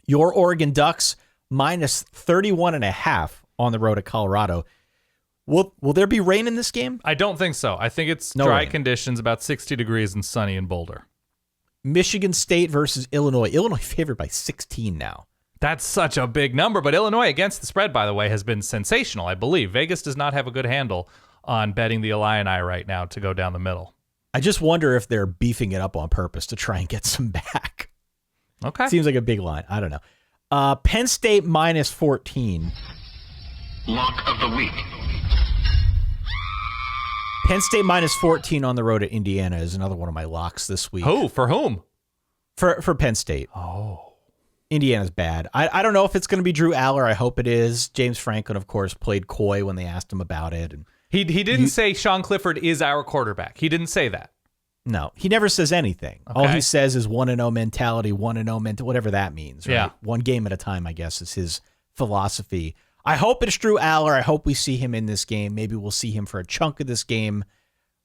Your Oregon Ducks minus 31.5 on the road at Colorado. Will there be rain in this game? I don't think so. I think it's No dry rain. conditions, about 60 degrees and sunny in Boulder. Michigan State versus Illinois. Illinois favored by 16 now. That's such a big number, but Illinois against the spread, by the way, has been sensational, I believe. Vegas does not have a good handle on betting the Illini right now to go down the middle. I just wonder if they're beefing it up on purpose to try and get some back. Okay. Seems like a big line. I don't know. Penn State minus 14. Lock of the week. Penn State minus 14 on the road at Indiana is another one of my locks this week. Who? For whom? For Penn State. Oh. Indiana's bad. I don't know if it's going to be Drew Aller. I hope it is. James Franklin, of course, played coy when they asked him about it. And He didn't say Sean Clifford is our quarterback. He didn't say that. no, he never says anything. Okay. All he says is 1-0 mentality, 1-0 mentality, whatever that means. Right? Yeah. One game at a time, I guess, is his philosophy. I hope it's Drew Aller. I hope we see him in this game. Maybe we'll see him for a chunk of this game.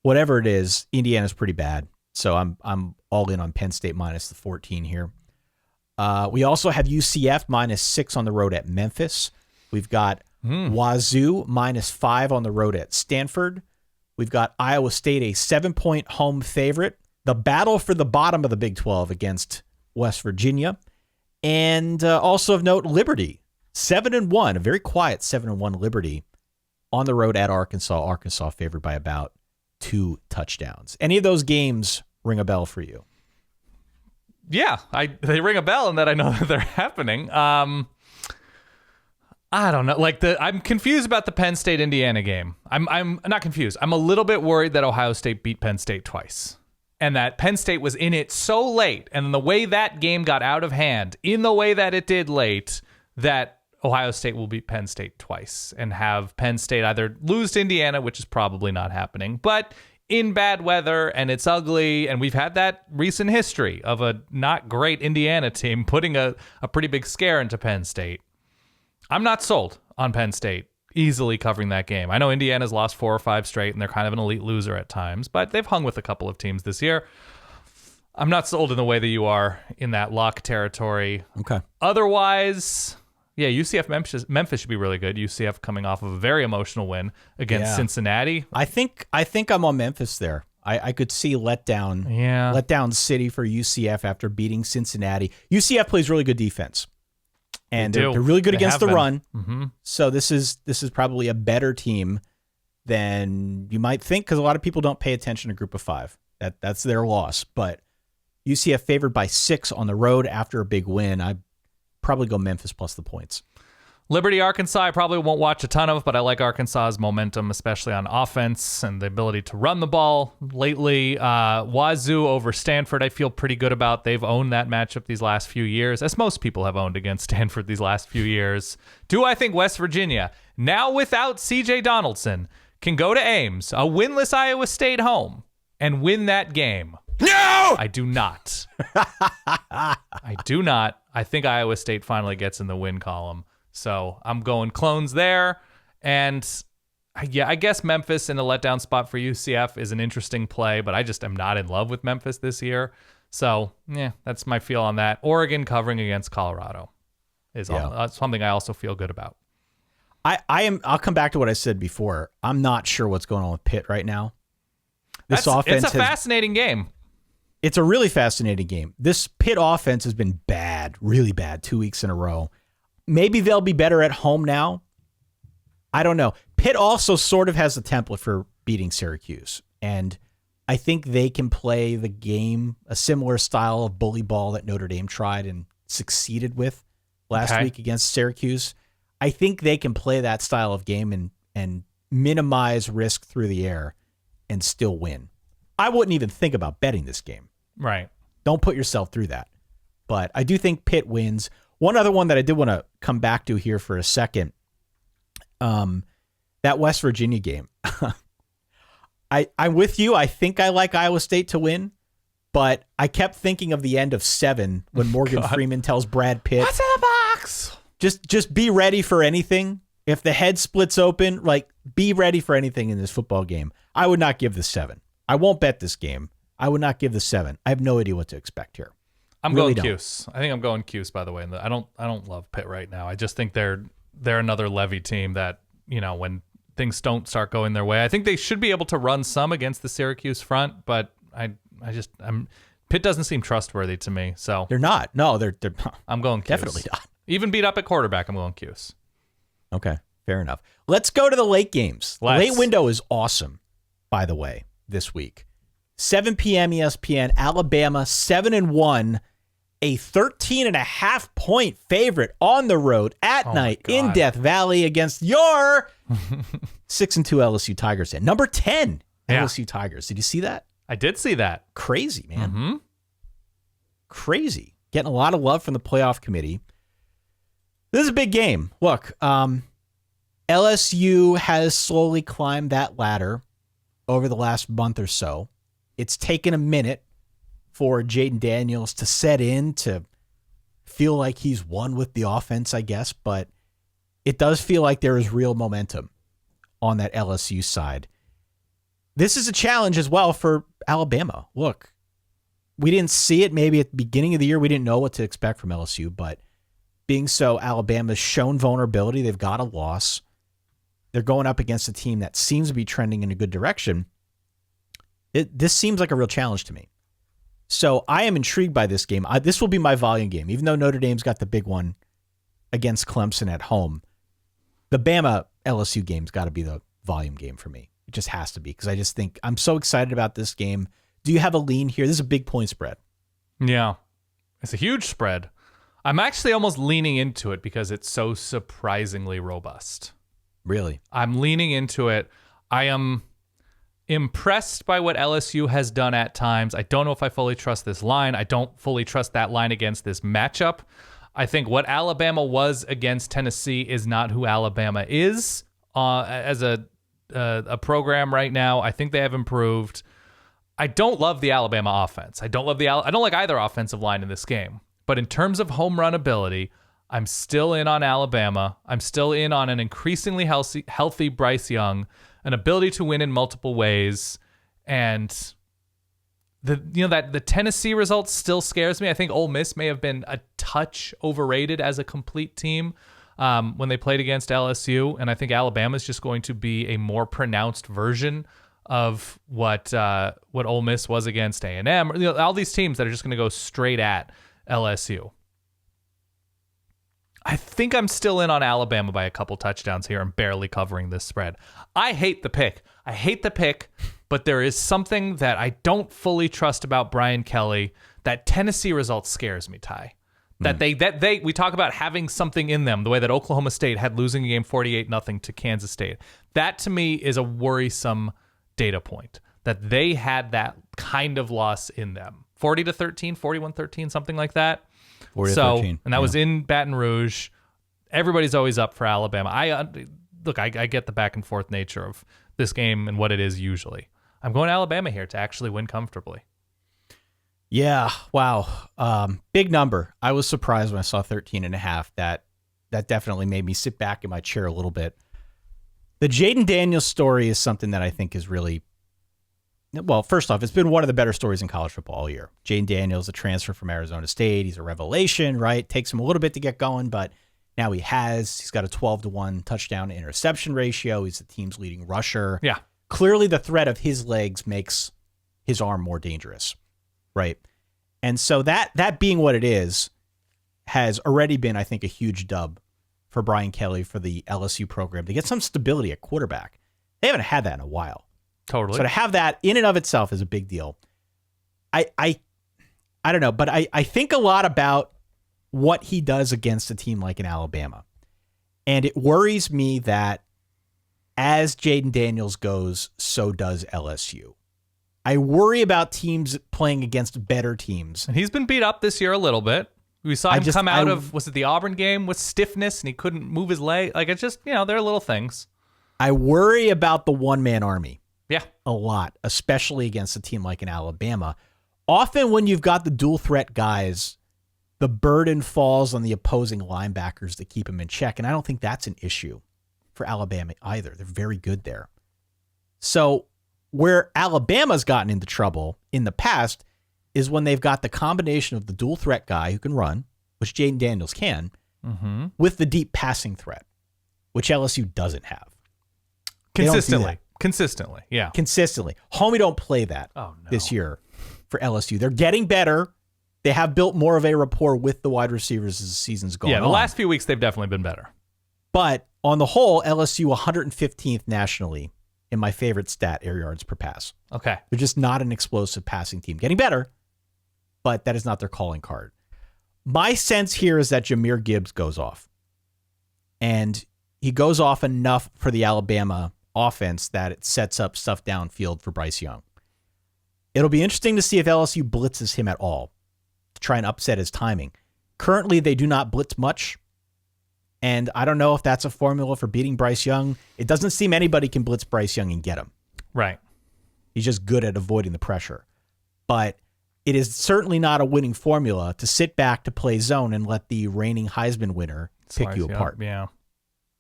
Whatever it is, Indiana's pretty bad. So I'm all in on Penn State minus the 14 here. We also have UCF minus 6 on the road at Memphis. We've got Wazoo minus 5 on the road at Stanford. We've got Iowa State, a 7-point home favorite. The battle for the bottom of the Big 12 against West Virginia. And also of note, Liberty, 7-1, a very quiet 7-1 Liberty on the road at Arkansas. Arkansas favored by about 2 touchdowns. Any of those games ring a bell for you? Yeah, they ring a bell in that I know that they're happening. I don't know. I'm confused about the Penn State Indiana game. I'm not confused. I'm a little bit worried that Ohio State beat Penn State twice, and that Penn State was in it so late, and the way that game got out of hand, in the way that it did late, that Ohio State will beat Penn State twice and have Penn State either lose to Indiana, which is probably not happening, but in bad weather, and it's ugly, and we've had that recent history of a not great Indiana team putting a pretty big scare into Penn State. I'm not sold on Penn State easily covering that game. I know Indiana's lost 4 or 5 straight, and they're kind of an elite loser at times, but they've hung with a couple of teams this year. I'm not sold in the way that you are in that lock territory. Okay. Otherwise, yeah, UCF Memphis should be really good. UCF coming off of a very emotional win against Cincinnati. I think I'm on Memphis there. I could see letdown city for UCF after beating Cincinnati. UCF plays really good defense, and they're really good against the run. Mm-hmm. So this is probably a better team than you might think, because a lot of people don't pay attention to Group of 5. That's their loss. But UCF favored by 6 on the road after a big win. I probably go Memphis plus the points. Liberty, Arkansas, I probably won't watch a ton of, but I like Arkansas's momentum, especially on offense and the ability to run the ball lately. Wazoo over Stanford, I feel pretty good about. They've owned that matchup these last few years, as most people have owned against Stanford these last few years. Do I think West Virginia, now without C.J. Donaldson, can go to Ames, a winless Iowa State home, and win that game? No! I do not. I do not. I think Iowa State finally gets in the win column. So I'm going clones there. And yeah, I guess Memphis in a letdown spot for UCF is an interesting play, but I just am not in love with Memphis this year. So yeah, that's my feel on that. Oregon covering against Colorado is something I also feel good about. I'll come back to what I said before. I'm not sure what's going on with Pitt right now. It's a fascinating game. It's a really fascinating game. This Pitt offense has been bad, really bad, 2 weeks in a row. Maybe they'll be better at home now. I don't know. Pitt also sort of has a template for beating Syracuse, and I think they can play the game, a similar style of bully ball that Notre Dame tried and succeeded with last week against Syracuse. I think they can play that style of game and minimize risk through the air and still win. I wouldn't even think about betting this game. Right. Don't put yourself through that. But I do think Pitt wins. One other one that I did want to come back to here for a second, that West Virginia game. I'm with you. I think I like Iowa State to win, but I kept thinking of the end of 7 when Morgan Freeman tells Brad Pitt, "What's in the box?" Just be ready for anything. If the head splits open, like, be ready for anything in this football game. I would not give this 7. I won't bet this game. I would not give this 7. I have no idea what to expect here. I'm really going Cuse. I think I'm going Cuse, by the way. I don't love Pitt right now. I just think they're another Levy team that, when things don't start going their way, I think they should be able to run some against the Syracuse front, but Pitt doesn't seem trustworthy to me. So they're not. No, they're I'm going Cuse. definitely not. Even beat up at quarterback, I'm going Cuse. Okay, fair enough. Let's go to the late games. The late window is awesome, by the way, this week. 7 p.m. ESPN, Alabama 7-1, a 13.5 point favorite on the road at night in Death Valley against your 6-2 LSU Tigers. And number 10 LSU Tigers. Did you see that? I did see that. Crazy, man. Mm-hmm. Crazy. Getting a lot of love from the playoff committee. This is a big game. Look, LSU has slowly climbed that ladder over the last month or so. It's taken a minute for Jaden Daniels to set in, to feel like he's won with the offense, I guess, but it does feel like there is real momentum on that LSU side. This is a challenge as well for Alabama. Look, we didn't see it maybe at the beginning of the year. We didn't know what to expect from LSU, but being so, Alabama's shown vulnerability. They've got a loss. They're going up against a team that seems to be trending in a good direction. This seems like a real challenge to me. So I am intrigued by this game. This will be my volume game, even though Notre Dame's got the big one against Clemson at home. The Bama LSU game's got to be the volume game for me. It just has to be, because I just think I'm so excited about this game. Do you have a lean here? This is a big point spread. Yeah, it's a huge spread. I'm actually almost leaning into it because it's so surprisingly robust. Really? I'm leaning into it. I am impressed by what LSU has done at times. I don't know if I fully trust this line. I don't fully trust that line against this matchup. I think what Alabama was against Tennessee is not who Alabama is as a program right now. I think they have improved. I don't love the Alabama offense. I don't like either offensive line in this game. But in terms of home run ability, I'm still in on Alabama. I'm still in on an increasingly healthy Bryce Young, an ability to win in multiple ways, and the Tennessee result still scares me. I think Ole Miss may have been a touch overrated as a complete team when they played against LSU, and I think Alabama is just going to be a more pronounced version of what Ole Miss was against A&M. All these teams that are just going to go straight at LSU. I think I'm still in on Alabama by a couple touchdowns here and barely covering this spread. I hate the pick, but there is something that I don't fully trust about Brian Kelly. That Tennessee result scares me, Ty. That we talk about having something in them, the way that Oklahoma State had losing a game 48-0 to Kansas State. That to me is a worrisome data point, that they had that kind of loss in them. 40-13, 41-13, something like that. 40-13. And that was in Baton Rouge. Everybody's always up for Alabama. I get the back and forth nature of this game and what it is usually. I'm going Alabama here to actually win comfortably. Yeah. Wow. Big number. I was surprised when I saw 13.5. That definitely made me sit back in my chair a little bit. The Jaden Daniels story is something that I think is really, well, first off, it's been one of the better stories in college football all year. Jaden Daniels, a transfer from Arizona State. He's a revelation, right? Takes him a little bit to get going, but now he's got a 12-1 touchdown to interception ratio. He's the team's leading rusher. Yeah. Clearly the threat of his legs makes his arm more dangerous, right? And so that being what it is, has already been, I think, a huge dub for Brian Kelly, for the LSU program, to get some stability at quarterback. They haven't had that in a while. Totally. So to have that in and of itself is a big deal. I don't know, but I think a lot about what he does against a team like an Alabama. And it worries me that as Jaden Daniels goes, so does LSU. I worry about teams playing against better teams. And he's been beat up this year a little bit. We saw him come out of, was it the Auburn game, with stiffness, and he couldn't move his leg. Like, it's just, there are little things. I worry about the one-man army. Yeah. A lot, especially against a team like an Alabama. Often when you've got the dual threat guys, the burden falls on the opposing linebackers to keep them in check, and I don't think that's an issue for Alabama either. They're very good there. So where Alabama's gotten into trouble in the past is when they've got the combination of the dual threat guy who can run, which Jaden Daniels can, with the deep passing threat, which LSU doesn't have. Consistently, yeah. Consistently. Homie don't play that this year for LSU. They're getting better. They have built more of a rapport with the wide receivers as the season's going on. Yeah, the last few weeks they've definitely been better. But on the whole, LSU 115th nationally in my favorite stat, air yards per pass. Okay. They're just not an explosive passing team. Getting better, but that is not their calling card. My sense here is that Jahmyr Gibbs goes off. And he goes off enough for the Alabama offense that it sets up stuff downfield for Bryce Young. It'll be interesting to see if LSU blitzes him at all to try and upset his timing. Currently, they do not blitz much. And I don't know if that's a formula for beating Bryce Young. It doesn't seem anybody can blitz Bryce Young and get him. Right. He's just good at avoiding the pressure. But it is certainly not a winning formula to sit back to play zone and let the reigning Heisman winner pick you apart. Yeah.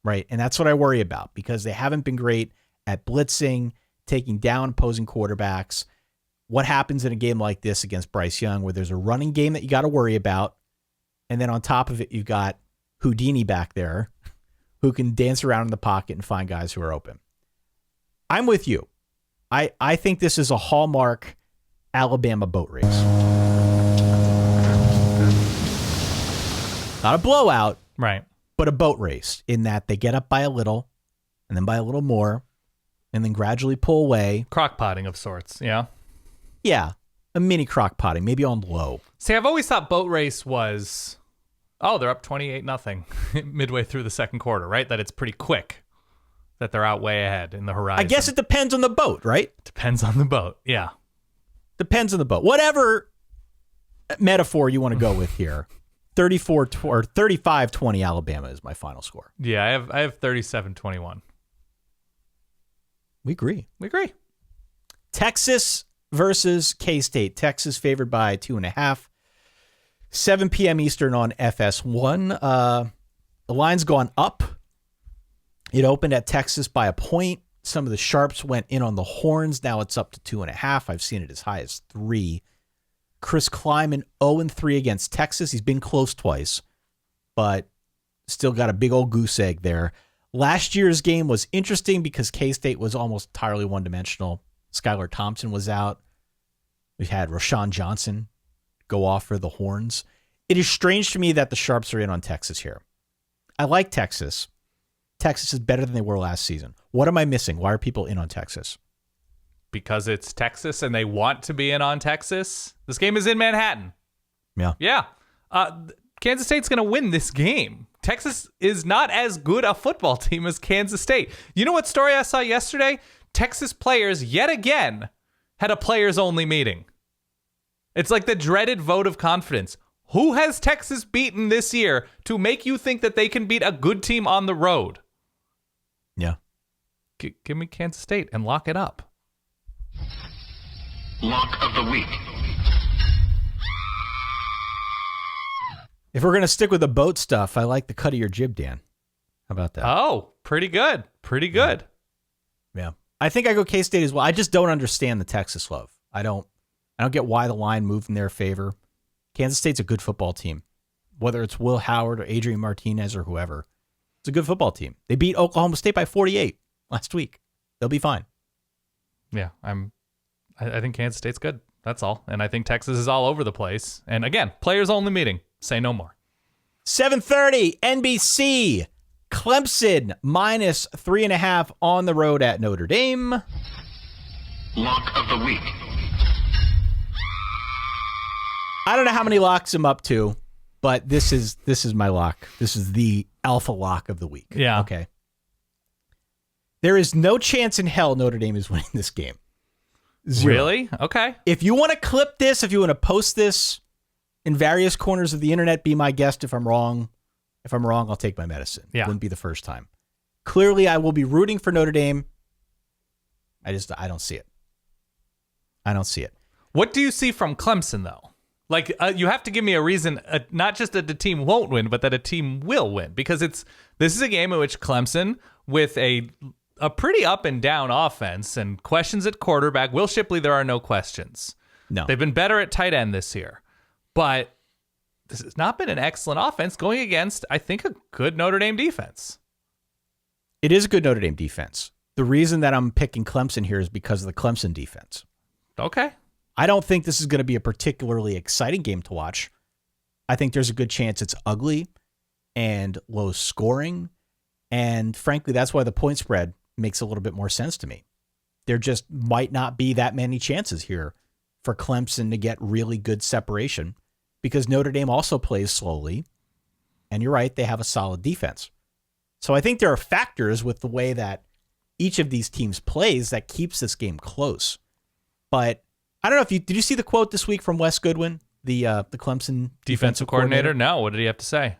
Right. And that's what I worry about because they haven't been great at blitzing, taking down opposing quarterbacks. What happens in a game like this against Bryce Young where there's a running game that you got to worry about. And then on top of it, you've got Houdini back there who can dance around in the pocket and find guys who are open. I'm with you. I think this is a hallmark Alabama boat race. Not a blowout, right? But a boat race in that they get up by a little and then by a little more and then gradually pull away. Crock-potting of sorts, yeah. Yeah, a mini crock-potting, maybe on low. See, I've always thought boat race was, they're up 28-0 midway through the second quarter, right? That it's pretty quick, that they're out way ahead in the horizon. I guess it depends on the boat, right? Depends on the boat, yeah. Depends on the boat. Whatever metaphor you want to go with here. 35-20 Alabama is my final score. Yeah, I have 37-21. We agree. Texas versus K-State. Texas favored by 2.5. 7 p.m. Eastern on FS1. The line's gone up. It opened at Texas by a point. Some of the sharps went in on the horns. Now it's up to 2.5. I've seen it as high as 3. Chris Kleiman 0-3 against Texas. He's been close twice, but still got a big old goose egg there. Last year's game was interesting because K-State was almost entirely one-dimensional. Skylar Thompson was out. We had Rashawn Johnson go off for the horns. It is strange to me that the sharps are in on Texas here. I like Texas. Texas is better than they were last season. What am I missing? Why are people in on Texas? Because it's Texas and they want to be in on Texas. This game is in Manhattan. Yeah. Kansas State's going to win this game. Texas is not as good a football team as Kansas State. You know what story I saw yesterday? Texas players, yet again, had a players-only meeting. It's like the dreaded vote of confidence. Who has Texas beaten this year to make you think that they can beat a good team on the road? Yeah. Give me Kansas State and lock it up. Lock of the week. If we're going to stick with the boat stuff, I like the cut of your jib, Dan. How about that? Oh, pretty good. Pretty good. Yeah. I think I go K-State as well. I just don't understand the Texas love. I don't get why the line moved in their favor. Kansas State's a good football team. Whether it's Will Howard or Adrian Martinez or whoever, it's a good football team. They beat Oklahoma State by 48 last week. They'll be fine. Yeah, I think Kansas State's good. That's all. And I think Texas is all over the place. And again, players only meeting. Say no more. 7:30 NBC. Clemson minus 3.5 on the road at Notre Dame. Lock of the week. I don't know how many locks I'm up to, but this is my lock. This is the alpha lock of the week. Yeah. Okay. There is no chance in hell Notre Dame is winning this game. 0. Really? Okay. If you want to clip this, if you want to post this in various corners of the internet, be my guest if I'm wrong. If I'm wrong, I'll take my medicine. Yeah. Wouldn't be the first time. Clearly, I will be rooting for Notre Dame. I don't see it. I don't see it. What do you see from Clemson, though? Like, you have to give me a reason, not just that the team won't win, but that a team will win. Because this is a game in which Clemson, with a pretty up and down offense and questions at quarterback, Will Shipley, there are no questions. No. They've been better at tight end this year. But this has not been an excellent offense going against, I think, a good Notre Dame defense. It is a good Notre Dame defense. The reason that I'm picking Clemson here is because of the Clemson defense. Okay. I don't think this is going to be a particularly exciting game to watch. I think there's a good chance it's ugly and low scoring. And frankly, that's why the point spread makes a little bit more sense to me. There just might not be that many chances here for Clemson to get really good separation because Notre Dame also plays slowly. And you're right, they have a solid defense. So I think there are factors with the way that each of these teams plays that keeps this game close. But I don't know did you see the quote this week from Wes Goodwin, the Clemson defensive coordinator? No, what did he have to say?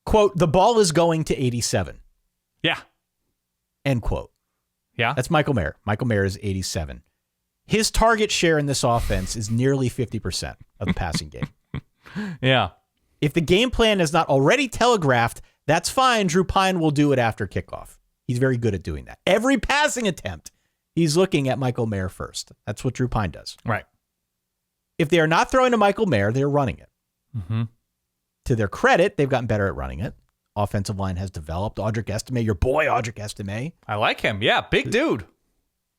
Quote, "The ball is going to 87. Yeah. End quote. Yeah. That's Michael Mayer. Michael Mayer is 87. His target share in this offense is nearly 50% of the passing game. Yeah. If the game plan is not already telegraphed, that's fine. Drew Pine will do it after kickoff. He's very good at doing that. Every passing attempt, he's looking at Michael Mayer first. That's what Drew Pine does. Right. If they are not throwing to Michael Mayer, they're running it. Mm-hmm. To their credit, they've gotten better at running it. Offensive line has developed. Audric Estime, your boy Audric Estime. I like him. Yeah, big dude.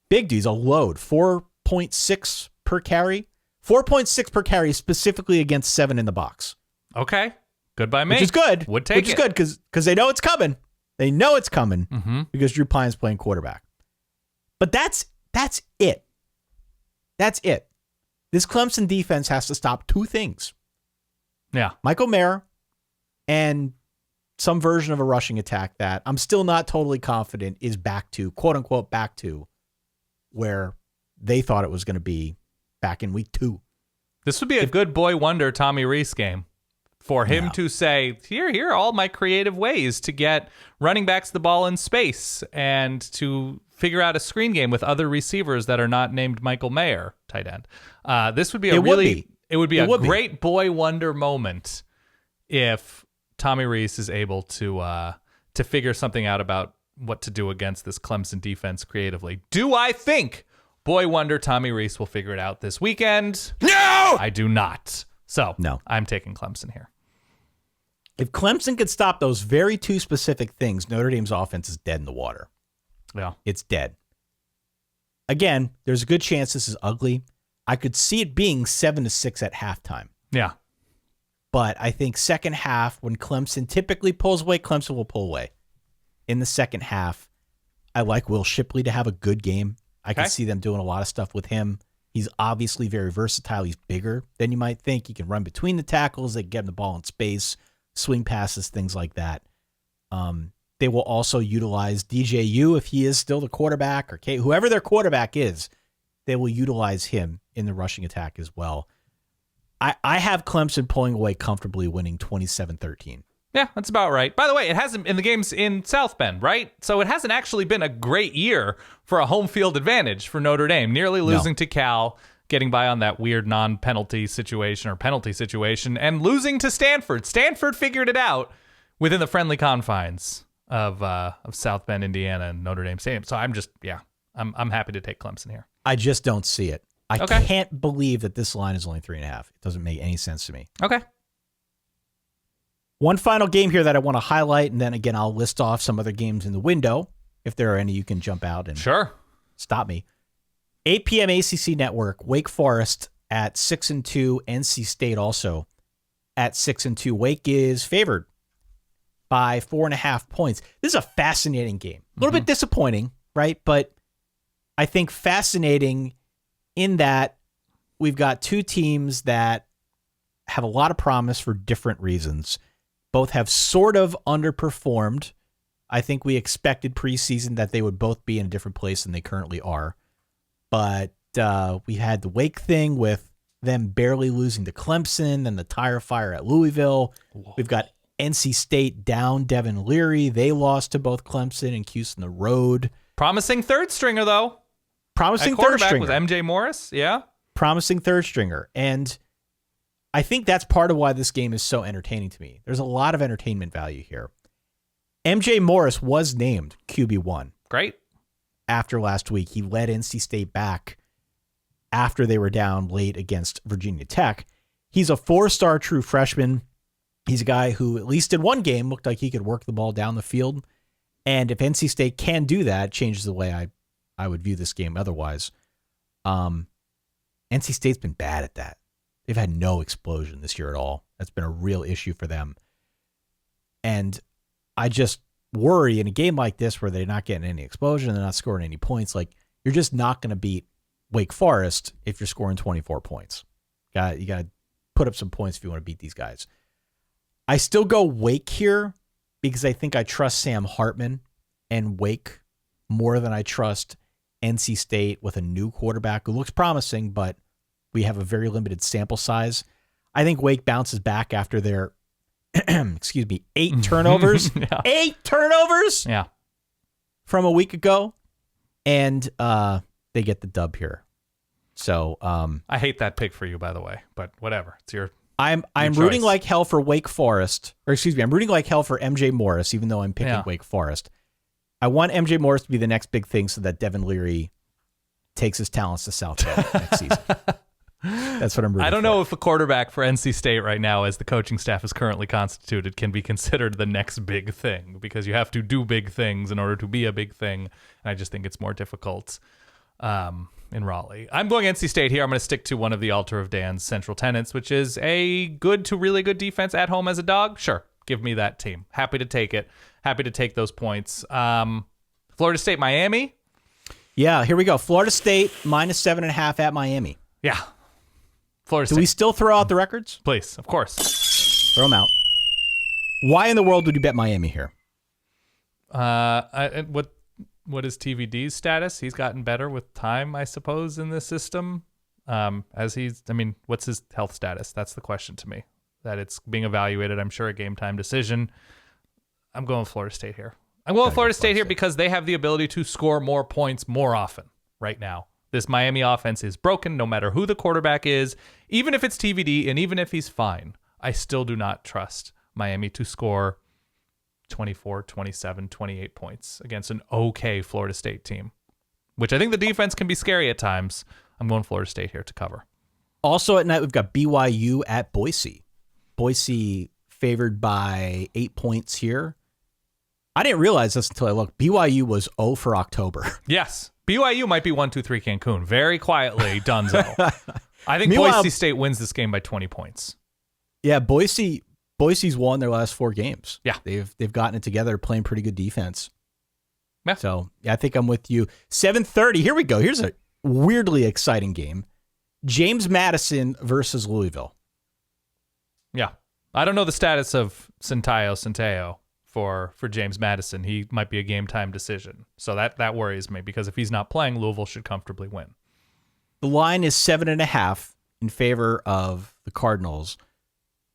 Big dude's a load. 4.6 per carry. 4.6 per carry specifically against 7 in the box. Okay. Good by me. Which is good. Would take it. Which is good because they know it's coming. They know it's coming because Drew Pine's playing quarterback. But that's it. That's it. This Clemson defense has to stop 2 things. Yeah. Michael Mayer and some version of a rushing attack that I'm still not totally confident is back to, quote unquote, back to where they thought it was going to be back in week 2. This would be a good boy wonder Tommy Rees game for him to say, here are all my creative ways to get running backs the ball in space and to figure out a screen game with other receivers that are not named Michael Mayer, tight end. This would be a great boy wonder moment if Tommy Rees is able to figure something out about what to do against this Clemson defense creatively. Do I think boy wonder Tommy Rees will figure it out this weekend? No! I do not. So no. I'm taking Clemson here. If Clemson could stop those very 2 specific things, Notre Dame's offense is dead in the water. Yeah. It's dead. Again, there's a good chance this is ugly. I could see it being 7-6 at halftime. Yeah. But I think second half, when Clemson typically pulls away, Clemson will pull away. In the second half, I like Will Shipley to have a good game. I can see them doing a lot of stuff with him. He's obviously very versatile. He's bigger than you might think. He can run between the tackles. They can get him the ball in space, swing passes, things like that. They will also utilize DJU if he is still the quarterback, or whoever their quarterback is. They will utilize him in the rushing attack as well. I have Clemson pulling away comfortably, winning 27-13. Yeah, that's about right. By the way, it hasn't in the games in South Bend, right? So it hasn't actually been a great year for a home field advantage for Notre Dame, nearly losing to Cal, getting by on that weird non-penalty situation or penalty situation, and losing to Stanford. Stanford figured it out within the friendly confines of South Bend, Indiana, and Notre Dame Stadium. So I'm happy to take Clemson here. I just don't see it. I can't believe that this line is only 3.5. It doesn't make any sense to me. Okay. One final game here that I want to highlight, and then again, I'll list off some other games in the window. If there are any, you can jump out and stop me. 8 p.m. ACC Network, Wake Forest at 6-2, NC State also at 6-2. Wake is favored by 4.5 points. This is a fascinating game. A little bit disappointing, right? But I think fascinating in that we've got 2 teams that have a lot of promise for different reasons. Both have sort of underperformed. I think we expected preseason that they would both be in a different place than they currently are. But we had the Wake thing with them barely losing to Clemson and the tire fire at Louisville. Whoa. We've got NC State down Devin Leary. They lost to both Clemson and Cuse on the road. Promising third stringer, though. Promising third stringer. Was MJ Morris, yeah. Promising third stringer. And I think that's part of why this game is so entertaining to me. There's a lot of entertainment value here. MJ Morris was named QB1. Great. After last week, he led NC State back after they were down late against Virginia Tech. He's a 4-star true freshman. He's a guy who, at least in one game, looked like he could work the ball down the field. And if NC State can do that, it changes the way I would view this game otherwise. NC State's been bad at that. They've had no explosion this year at all. That's been a real issue for them. And I just worry in a game like this where they're not getting any explosion, they're not scoring any points, like you're just not going to beat Wake Forest if you're scoring 24 points. You got to put up some points if you want to beat these guys. I still go Wake here because I think I trust Sam Hartman and Wake more than I trust NC State with a new quarterback who looks promising, but we have a very limited sample size. I think Wake bounces back after their 8 turnovers. Yeah. 8 turnovers? Yeah. From a week ago. And they get the dub here. So I hate that pick for you, by the way, but whatever. It's your I'm rooting like hell for Wake Forest. I'm rooting like hell for MJ Morris, even though I'm picking Wake Forest. I want MJ Morris to be the next big thing so that Devin Leary takes his talents to South Bend next season. That's what I'm rooting for. I don't know if a quarterback for NC State right now, as the coaching staff is currently constituted, can be considered the next big thing, because you have to do big things in order to be a big thing. And I just think it's more difficult in Raleigh. I'm going NC State here. I'm going to stick to one of the Altar of Dan's central tenets, which is a good to really good defense at home as a dog. Sure, give me that team. Happy to take it. Happy to take those points. Florida State, Miami. Yeah, here we go. Florida State -7.5 at Miami. Yeah. Florida State. Do we still throw out the records? Please, of course. Throw them out. Why in the world would you bet Miami here? What is TVD's status? He's gotten better with time, I suppose, in this system. What's his health status? That's the question to me. That it's being evaluated, I'm sure, a game time decision. I'm going Florida State here. I'm going Florida State here because they have the ability to score more points more often right now. This Miami offense is broken no matter who the quarterback is. Even if it's TVD and even if he's fine, I still do not trust Miami to score 24, 27, 28 points against an okay Florida State team, which I think the defense can be scary at times. I'm going Florida State here to cover. Also at night, we've got BYU at Boise. Boise favored by 8 points here. I didn't realize this until I looked. BYU was 0 for October. Yes. BYU might be 1-2-3 Cancun. Very quietly, Dunzo. I think Meanwhile, Boise State wins this game by 20 points. Yeah, Boise's won their last 4 games. Yeah. They've gotten it together, playing pretty good defense. Yeah. So, yeah, I think I'm with you. 7:30. Here we go. Here's a weirdly exciting game. James Madison versus Louisville. Yeah. I don't know the status of Centeio for James Madison. He might be a game time decision. So that worries me, because if he's not playing, Louisville should comfortably win. The line is 7.5 in favor of the Cardinals.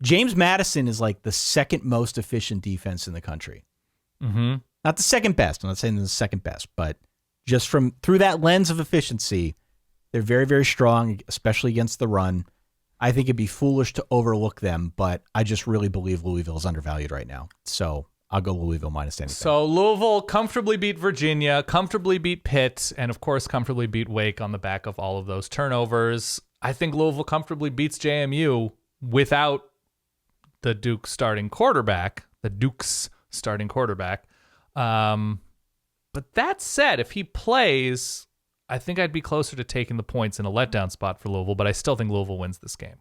James Madison is like the second most efficient defense in the country. Mm-hmm. Not the second best. I'm not saying they're the second best, but just through that lens of efficiency, they're very, very strong, especially against the run. I think it'd be foolish to overlook them, but I just really believe Louisville is undervalued right now. So I'll go Louisville minus anything. So Louisville comfortably beat Virginia, comfortably beat Pitt, and of course comfortably beat Wake on the back of all of those turnovers. I think Louisville comfortably beats JMU without the Duke's starting quarterback. But that said, if he plays, I think I'd be closer to taking the points in a letdown spot for Louisville, but I still think Louisville wins this game.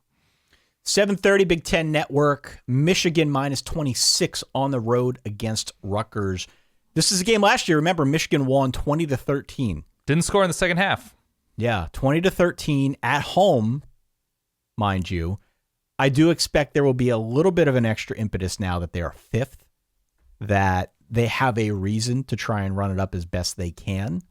7:30 Big Ten Network. Michigan -26 on the road against Rutgers. This is a game last year. Remember, Michigan won 20-13. Didn't score in the second half. Yeah, 20-13 at home, mind you. I do expect there will be a little bit of an extra impetus now that they are 5th, that they have a reason to try and run it up as best they can.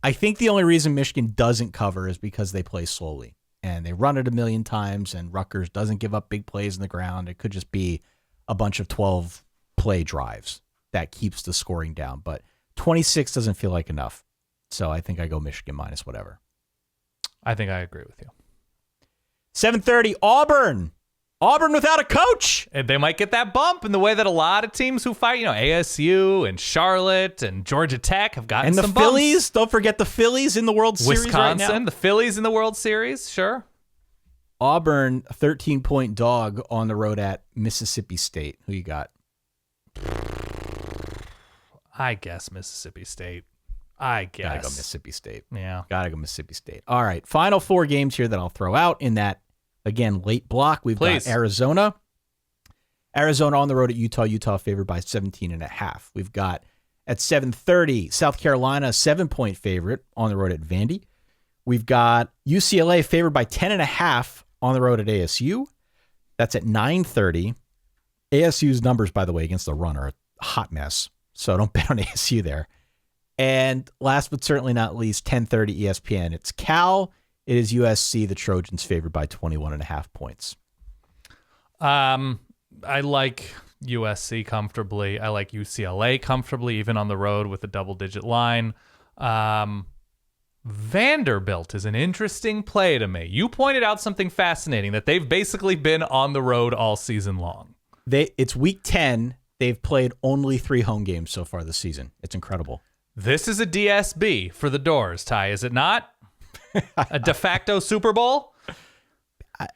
I think the only reason Michigan doesn't cover is because they play slowly and they run it a million times, and Rutgers doesn't give up big plays in the ground. It could just be a bunch of 12 play drives that keeps the scoring down, but 26 doesn't feel like enough. So I think I go Michigan minus whatever. I think I agree with you. 7:30, Auburn. Auburn without a coach. And they might get that bump in the way that a lot of teams who fight, ASU and Charlotte and Georgia Tech have gotten And the some bumps. Phillies, don't forget the Phillies in the World Series right now. The Phillies in the World Series, sure. Auburn, a 13-point dog on the road at Mississippi State. Who you got? I guess Mississippi State. I guess. Gotta go Mississippi State. Yeah. Gotta go Mississippi State. All right, final 4 games here that I'll throw out in that, again, late block. We've got Arizona. Arizona on the road at Utah. Utah favored by 17.5. We've got at 7:30, South Carolina, 7-point favorite on the road at Vandy. We've got UCLA favored by 10.5 on the road at ASU. That's at 9:30. ASU's numbers, by the way, against the run are a hot mess, so don't bet on ASU there. And last but certainly not least, 10:30 ESPN. It's Cal. It is USC. The Trojans favored by 21.5 points. I like USC comfortably. I like UCLA comfortably, even on the road with a double-digit line. Vanderbilt is an interesting play to me. You pointed out something fascinating, that they've basically been on the road all season long. It's week 10. They've played only 3 home games so far this season. It's incredible. This is a DSB for the Doors, Ty, is it not? A de facto Super Bowl?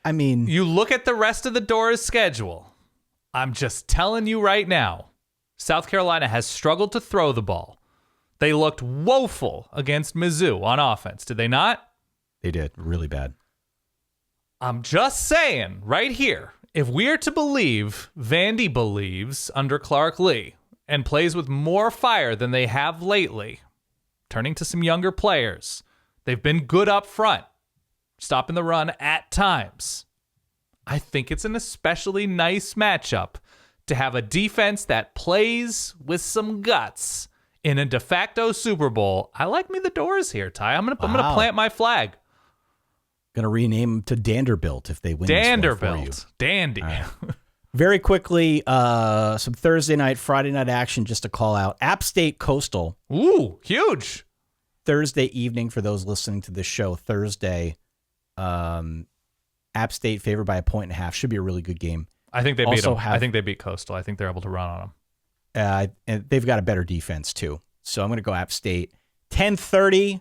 I mean, you look at the rest of the Doors' schedule. I'm just telling you right now, South Carolina has struggled to throw the ball. They looked woeful against Mizzou on offense, did they not? They did, really bad. I'm just saying, right here, if we are to believe Vandy believes under Clark Lee and plays with more fire than they have lately, turning to some younger players, they've been good up front, stopping the run at times. I think it's an especially nice matchup to have a defense that plays with some guts in a de facto Super Bowl. I like me the Doors here, Ty. I'm gonna plant my flag. Gonna rename them to Danderbilt if they win. Danderbilt, Dandy. Right. Very quickly, some Thursday night, Friday night action just to call out. App State Coastal. Ooh, huge. Thursday evening for those listening to this show. Thursday, App State favored by 1.5. Should be a really good game. I think they beat them. I think they beat Coastal. I think they're able to run on them. And they've got a better defense too. So I'm going to go App State. 10:30.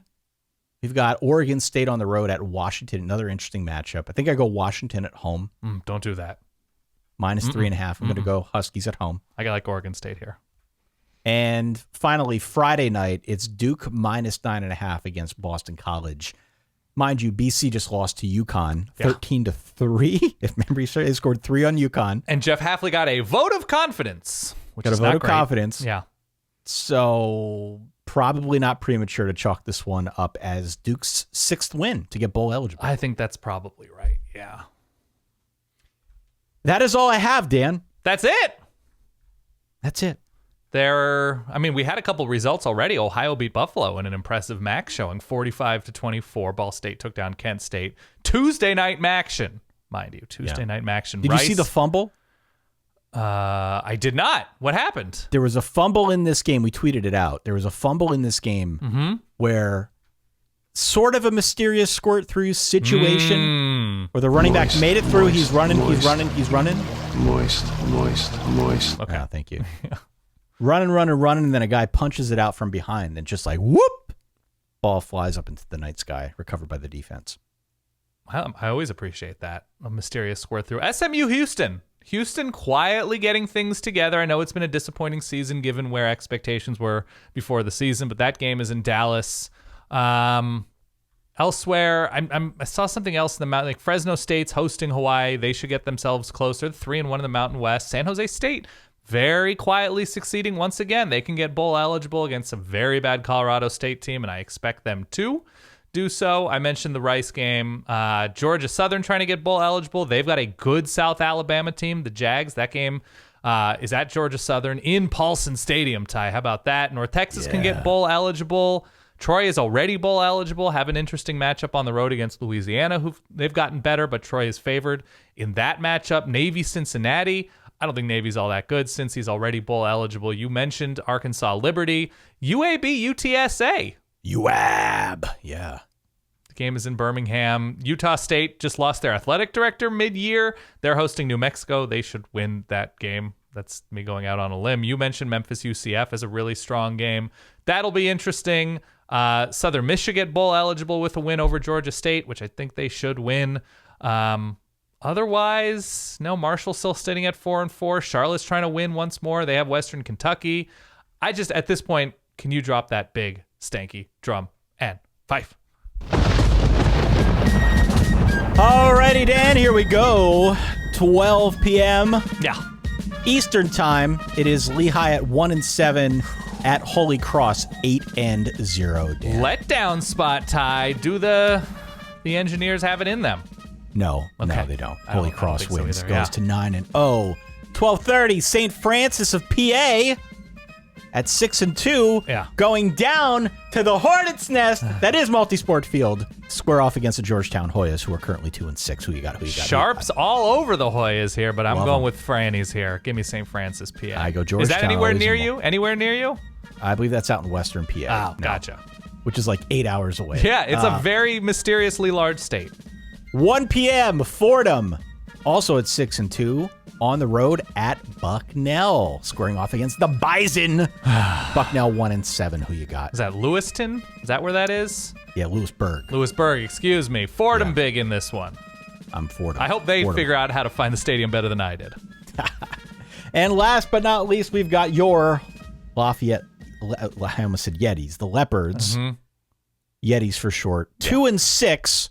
We've got Oregon State on the road at Washington. Another interesting matchup. I think I go Washington at home. Don't do that. Minus 3.5. I'm going to go Huskies at home. I like Oregon State here. And finally, Friday night, it's Duke minus 9.5 against Boston College. Mind you, BC just lost to UConn 13-3. If memory serves, they scored 3 on UConn. And Jeff Hafley got a vote of confidence. Got a vote of confidence. Yeah. So probably not premature to chalk this one up as Duke's 6th win to get bowl eligible. I think that's probably right. Yeah. That is all I have, Dan. That's it. That's it. We had a couple results already. Ohio beat Buffalo in an impressive MAC showing, 45-24. Ball State took down Kent State. Tuesday night MACtion, mind you. Tuesday night MACtion. Did you see the fumble? I did not. What happened? There was a fumble in this game. We tweeted it out. There was a fumble in this game where sort of a mysterious squirt through situation where the running back made it through. He's running. Moist. Okay. Yeah, thank you. Running, and then a guy punches it out from behind, and just like, whoop, ball flies up into the night sky, recovered by the defense. I always appreciate that. A mysterious squirt through. SMU Houston. Houston quietly getting things together. I know it's been a disappointing season given where expectations were before the season, but that game is in Dallas. Elsewhere, I saw something else in the mountain. Like Fresno State's hosting Hawaii. They should get themselves closer. 3-1 in the Mountain West. San Jose State very quietly succeeding once again. They can get bowl eligible against a very bad Colorado State team, and I expect them to do so. I mentioned the Rice game. Georgia Southern trying to get bowl eligible. They've got a good South Alabama team, the Jags. That game is at Georgia Southern in Paulson Stadium, Ty. How about that? North Texas can get bowl eligible. Troy is already bowl eligible, have an interesting matchup on the road against Louisiana, who they've gotten better, but Troy is favored in that matchup. Navy, Cincinnati. I don't think Navy's all that good since he's already bowl eligible. You mentioned Arkansas Liberty. UAB, UTSA. UAB, yeah. game is in Birmingham. Utah State just lost their athletic director mid-year. They're hosting New Mexico. They should win that game. That's me going out on a limb. You mentioned Memphis UCF as a really strong game. That'll be interesting. Southern Michigan bowl eligible with a win over Georgia State, which I think they should win. Otherwise, no, Marshall's still sitting at 4-4. Charlotte's trying to win once more. They have Western Kentucky. I just, at this point, can you drop that big, stanky drum and fife? Alrighty, Dan, here we go. 12 p.m. Yeah. Eastern time. It is Lehigh at 1-7 at Holy Cross 8-0. Dan. Letdown spot, Ty. Do the Engineers have it in them? No, Okay. no, they don't. I Holy don't Cross think so wins, either, goes yeah. to 9-0. 12:30, St. Francis of PA at 6-2, Yeah. going down to the Hornets' nest that is Multisport Field. Square off against the Georgetown Hoyas, who are currently 2-6. Who you got? Sharps all over the Hoyas here, but I'm Love going 'em. with Franny's here. Give me St. Francis, PA. I go Is Georgetown. that anywhere always near in you? Anywhere near you? I believe that's out in Western PA. Oh, gotcha. Which is like 8 hours away. Yeah, it's a very mysteriously large state. 1 p.m., Fordham, also at 6-2, on the road at Bucknell, squaring off against the Bison. Bucknell 1-7. Who you got? Is that Lewiston? Is that where that is? Yeah, Lewisburg. Lewisburg, excuse me. Fordham Yeah. big in this one. I'm Fordham. I hope they Fordham. figure out how to find the stadium better than I did. And last but not least, we've got your Lafayette. I almost said Yetis. The Leopards. Yetis for short. 2-6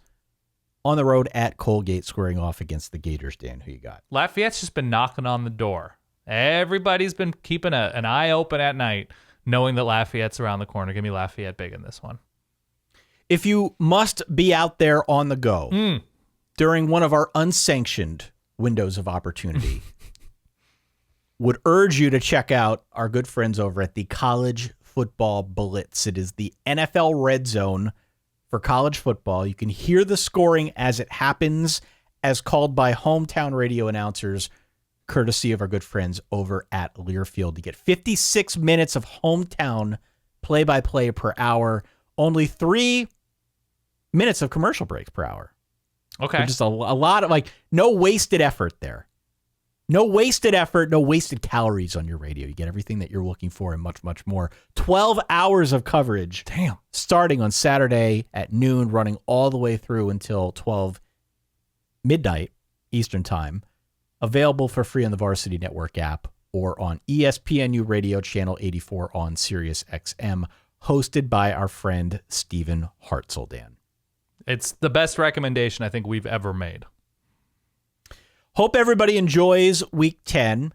on the road at Colgate, squaring off against the Gators. Dan, who you got? Lafayette's just been knocking on the door. Everybody's been keeping an eye open at night, knowing that Lafayette's around the corner. Give me Lafayette big in this one. If you must be out there on the go during one of our unsanctioned windows of opportunity, would urge you to check out our good friends over at the College Football Blitz. It is the NFL red zone for college football. You can hear the scoring as it happens, as called by hometown radio announcers, courtesy of our good friends over at Learfield. You get 56 minutes of hometown play-by-play per hour, only 3 minutes of commercial breaks per hour. Okay. So just a lot of, no wasted effort there. No wasted effort, no wasted calories on your radio. You get everything that you're looking for and much, much more. 12 hours of coverage. Damn. Starting on Saturday at noon, running all the way through until 12 midnight Eastern time. Available for free on the Varsity Network app or on ESPNU Radio Channel 84 on Sirius XM. Hosted by our friend Stephen Hartzell, Dan. It's the best recommendation I think we've ever made. Hope everybody enjoys week 10.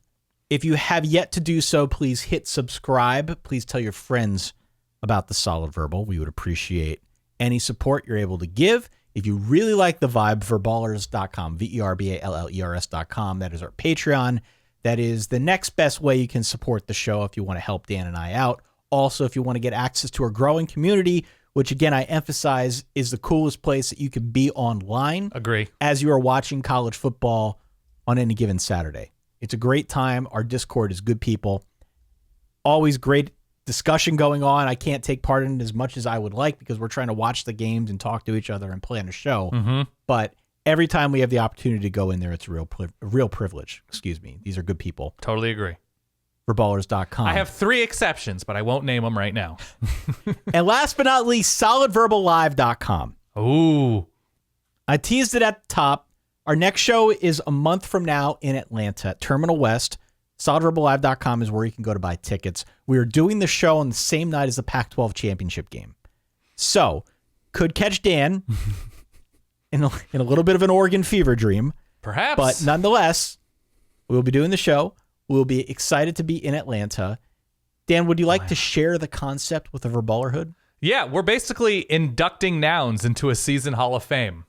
If you have yet to do so, please hit subscribe. Please tell your friends about the Solid Verbal. We would appreciate any support you're able to give. If you really like the vibe, verballers.com, verballers.com. That is our Patreon. That is the next best way you can support the show if you want to help Dan and I out. Also, if you want to get access to our growing community, which again, I emphasize is the coolest place that you can be online. Agree. As you are watching college football on any given Saturday. It's a great time. Our Discord is good people. Always great discussion going on. I can't take part in it as much as I would like because we're trying to watch the games and talk to each other and plan a show. But every time we have the opportunity to go in there, it's a real privilege. Excuse me. These are good people. Totally agree. Verballers.com. I have 3 exceptions, but I won't name them right now. And last but not least, solidverballive.com. Ooh. I teased it at the top. Our next show is a month from now in Atlanta at Terminal West. SolidVerbalLive.com is where you can go to buy tickets. We are doing the show on the same night as the Pac-12 championship game. So, could catch Dan in a little bit of an Oregon fever dream. Perhaps. But nonetheless, we'll be doing the show. We'll be excited to be in Atlanta. Dan, would you like to share the concept with the Verballerhood? Yeah, we're basically inducting nouns into a season Hall of Fame.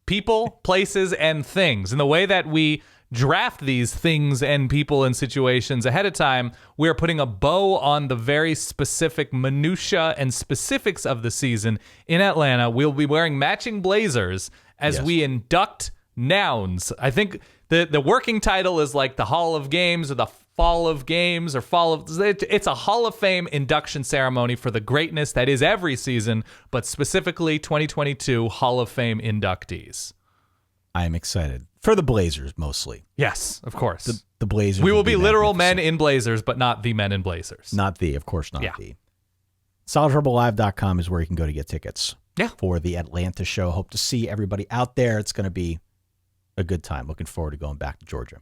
People, places, and things. And the way that we draft these things and people and situations ahead of time, we're putting a bow on the very specific minutia and specifics of the season in Atlanta. We'll be wearing matching blazers as we induct nouns. I think the working title is like the Hall of Games or the fall of games or it's a Hall of Fame induction ceremony for the greatness that is every season, but specifically 2022 Hall of Fame inductees. I am excited for the Blazers mostly. Yes, of course. The Blazers. We will be literal men in blazers, but not the men in blazers. Of course not the. SolidRubberLive.com is where you can go to get tickets for the Atlanta show. Hope to see everybody out there. It's going to be a good time. Looking forward to going back to Georgia.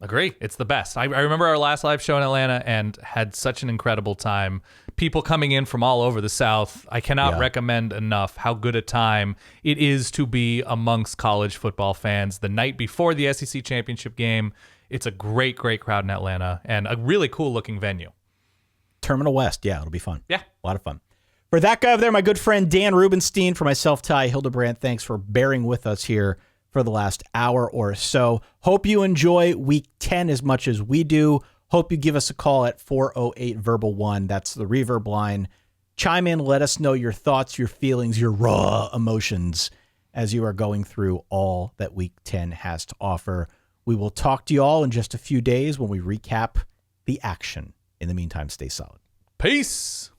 Agree. It's the best. I remember our last live show in Atlanta and had such an incredible time. People coming in from all over the South. I cannot recommend enough how good a time it is to be amongst college football fans the night before the SEC championship game. It's a great, great crowd in Atlanta and a really cool looking venue. Terminal West. Yeah, it'll be fun. Yeah. A lot of fun. For that guy over there, my good friend Dan Rubenstein, for myself, Ty Hildebrand, thanks for bearing with us here for the last hour or so. Hope you enjoy week 10 as much as we do. Hope you give us a call at 408-VERBAL-1. That's the reverb line. Chime in, let us know your thoughts, your feelings, your raw emotions as you are going through all that week 10 has to offer. We will talk to you all in just a few days when we recap the action. In the meantime, stay solid. Peace.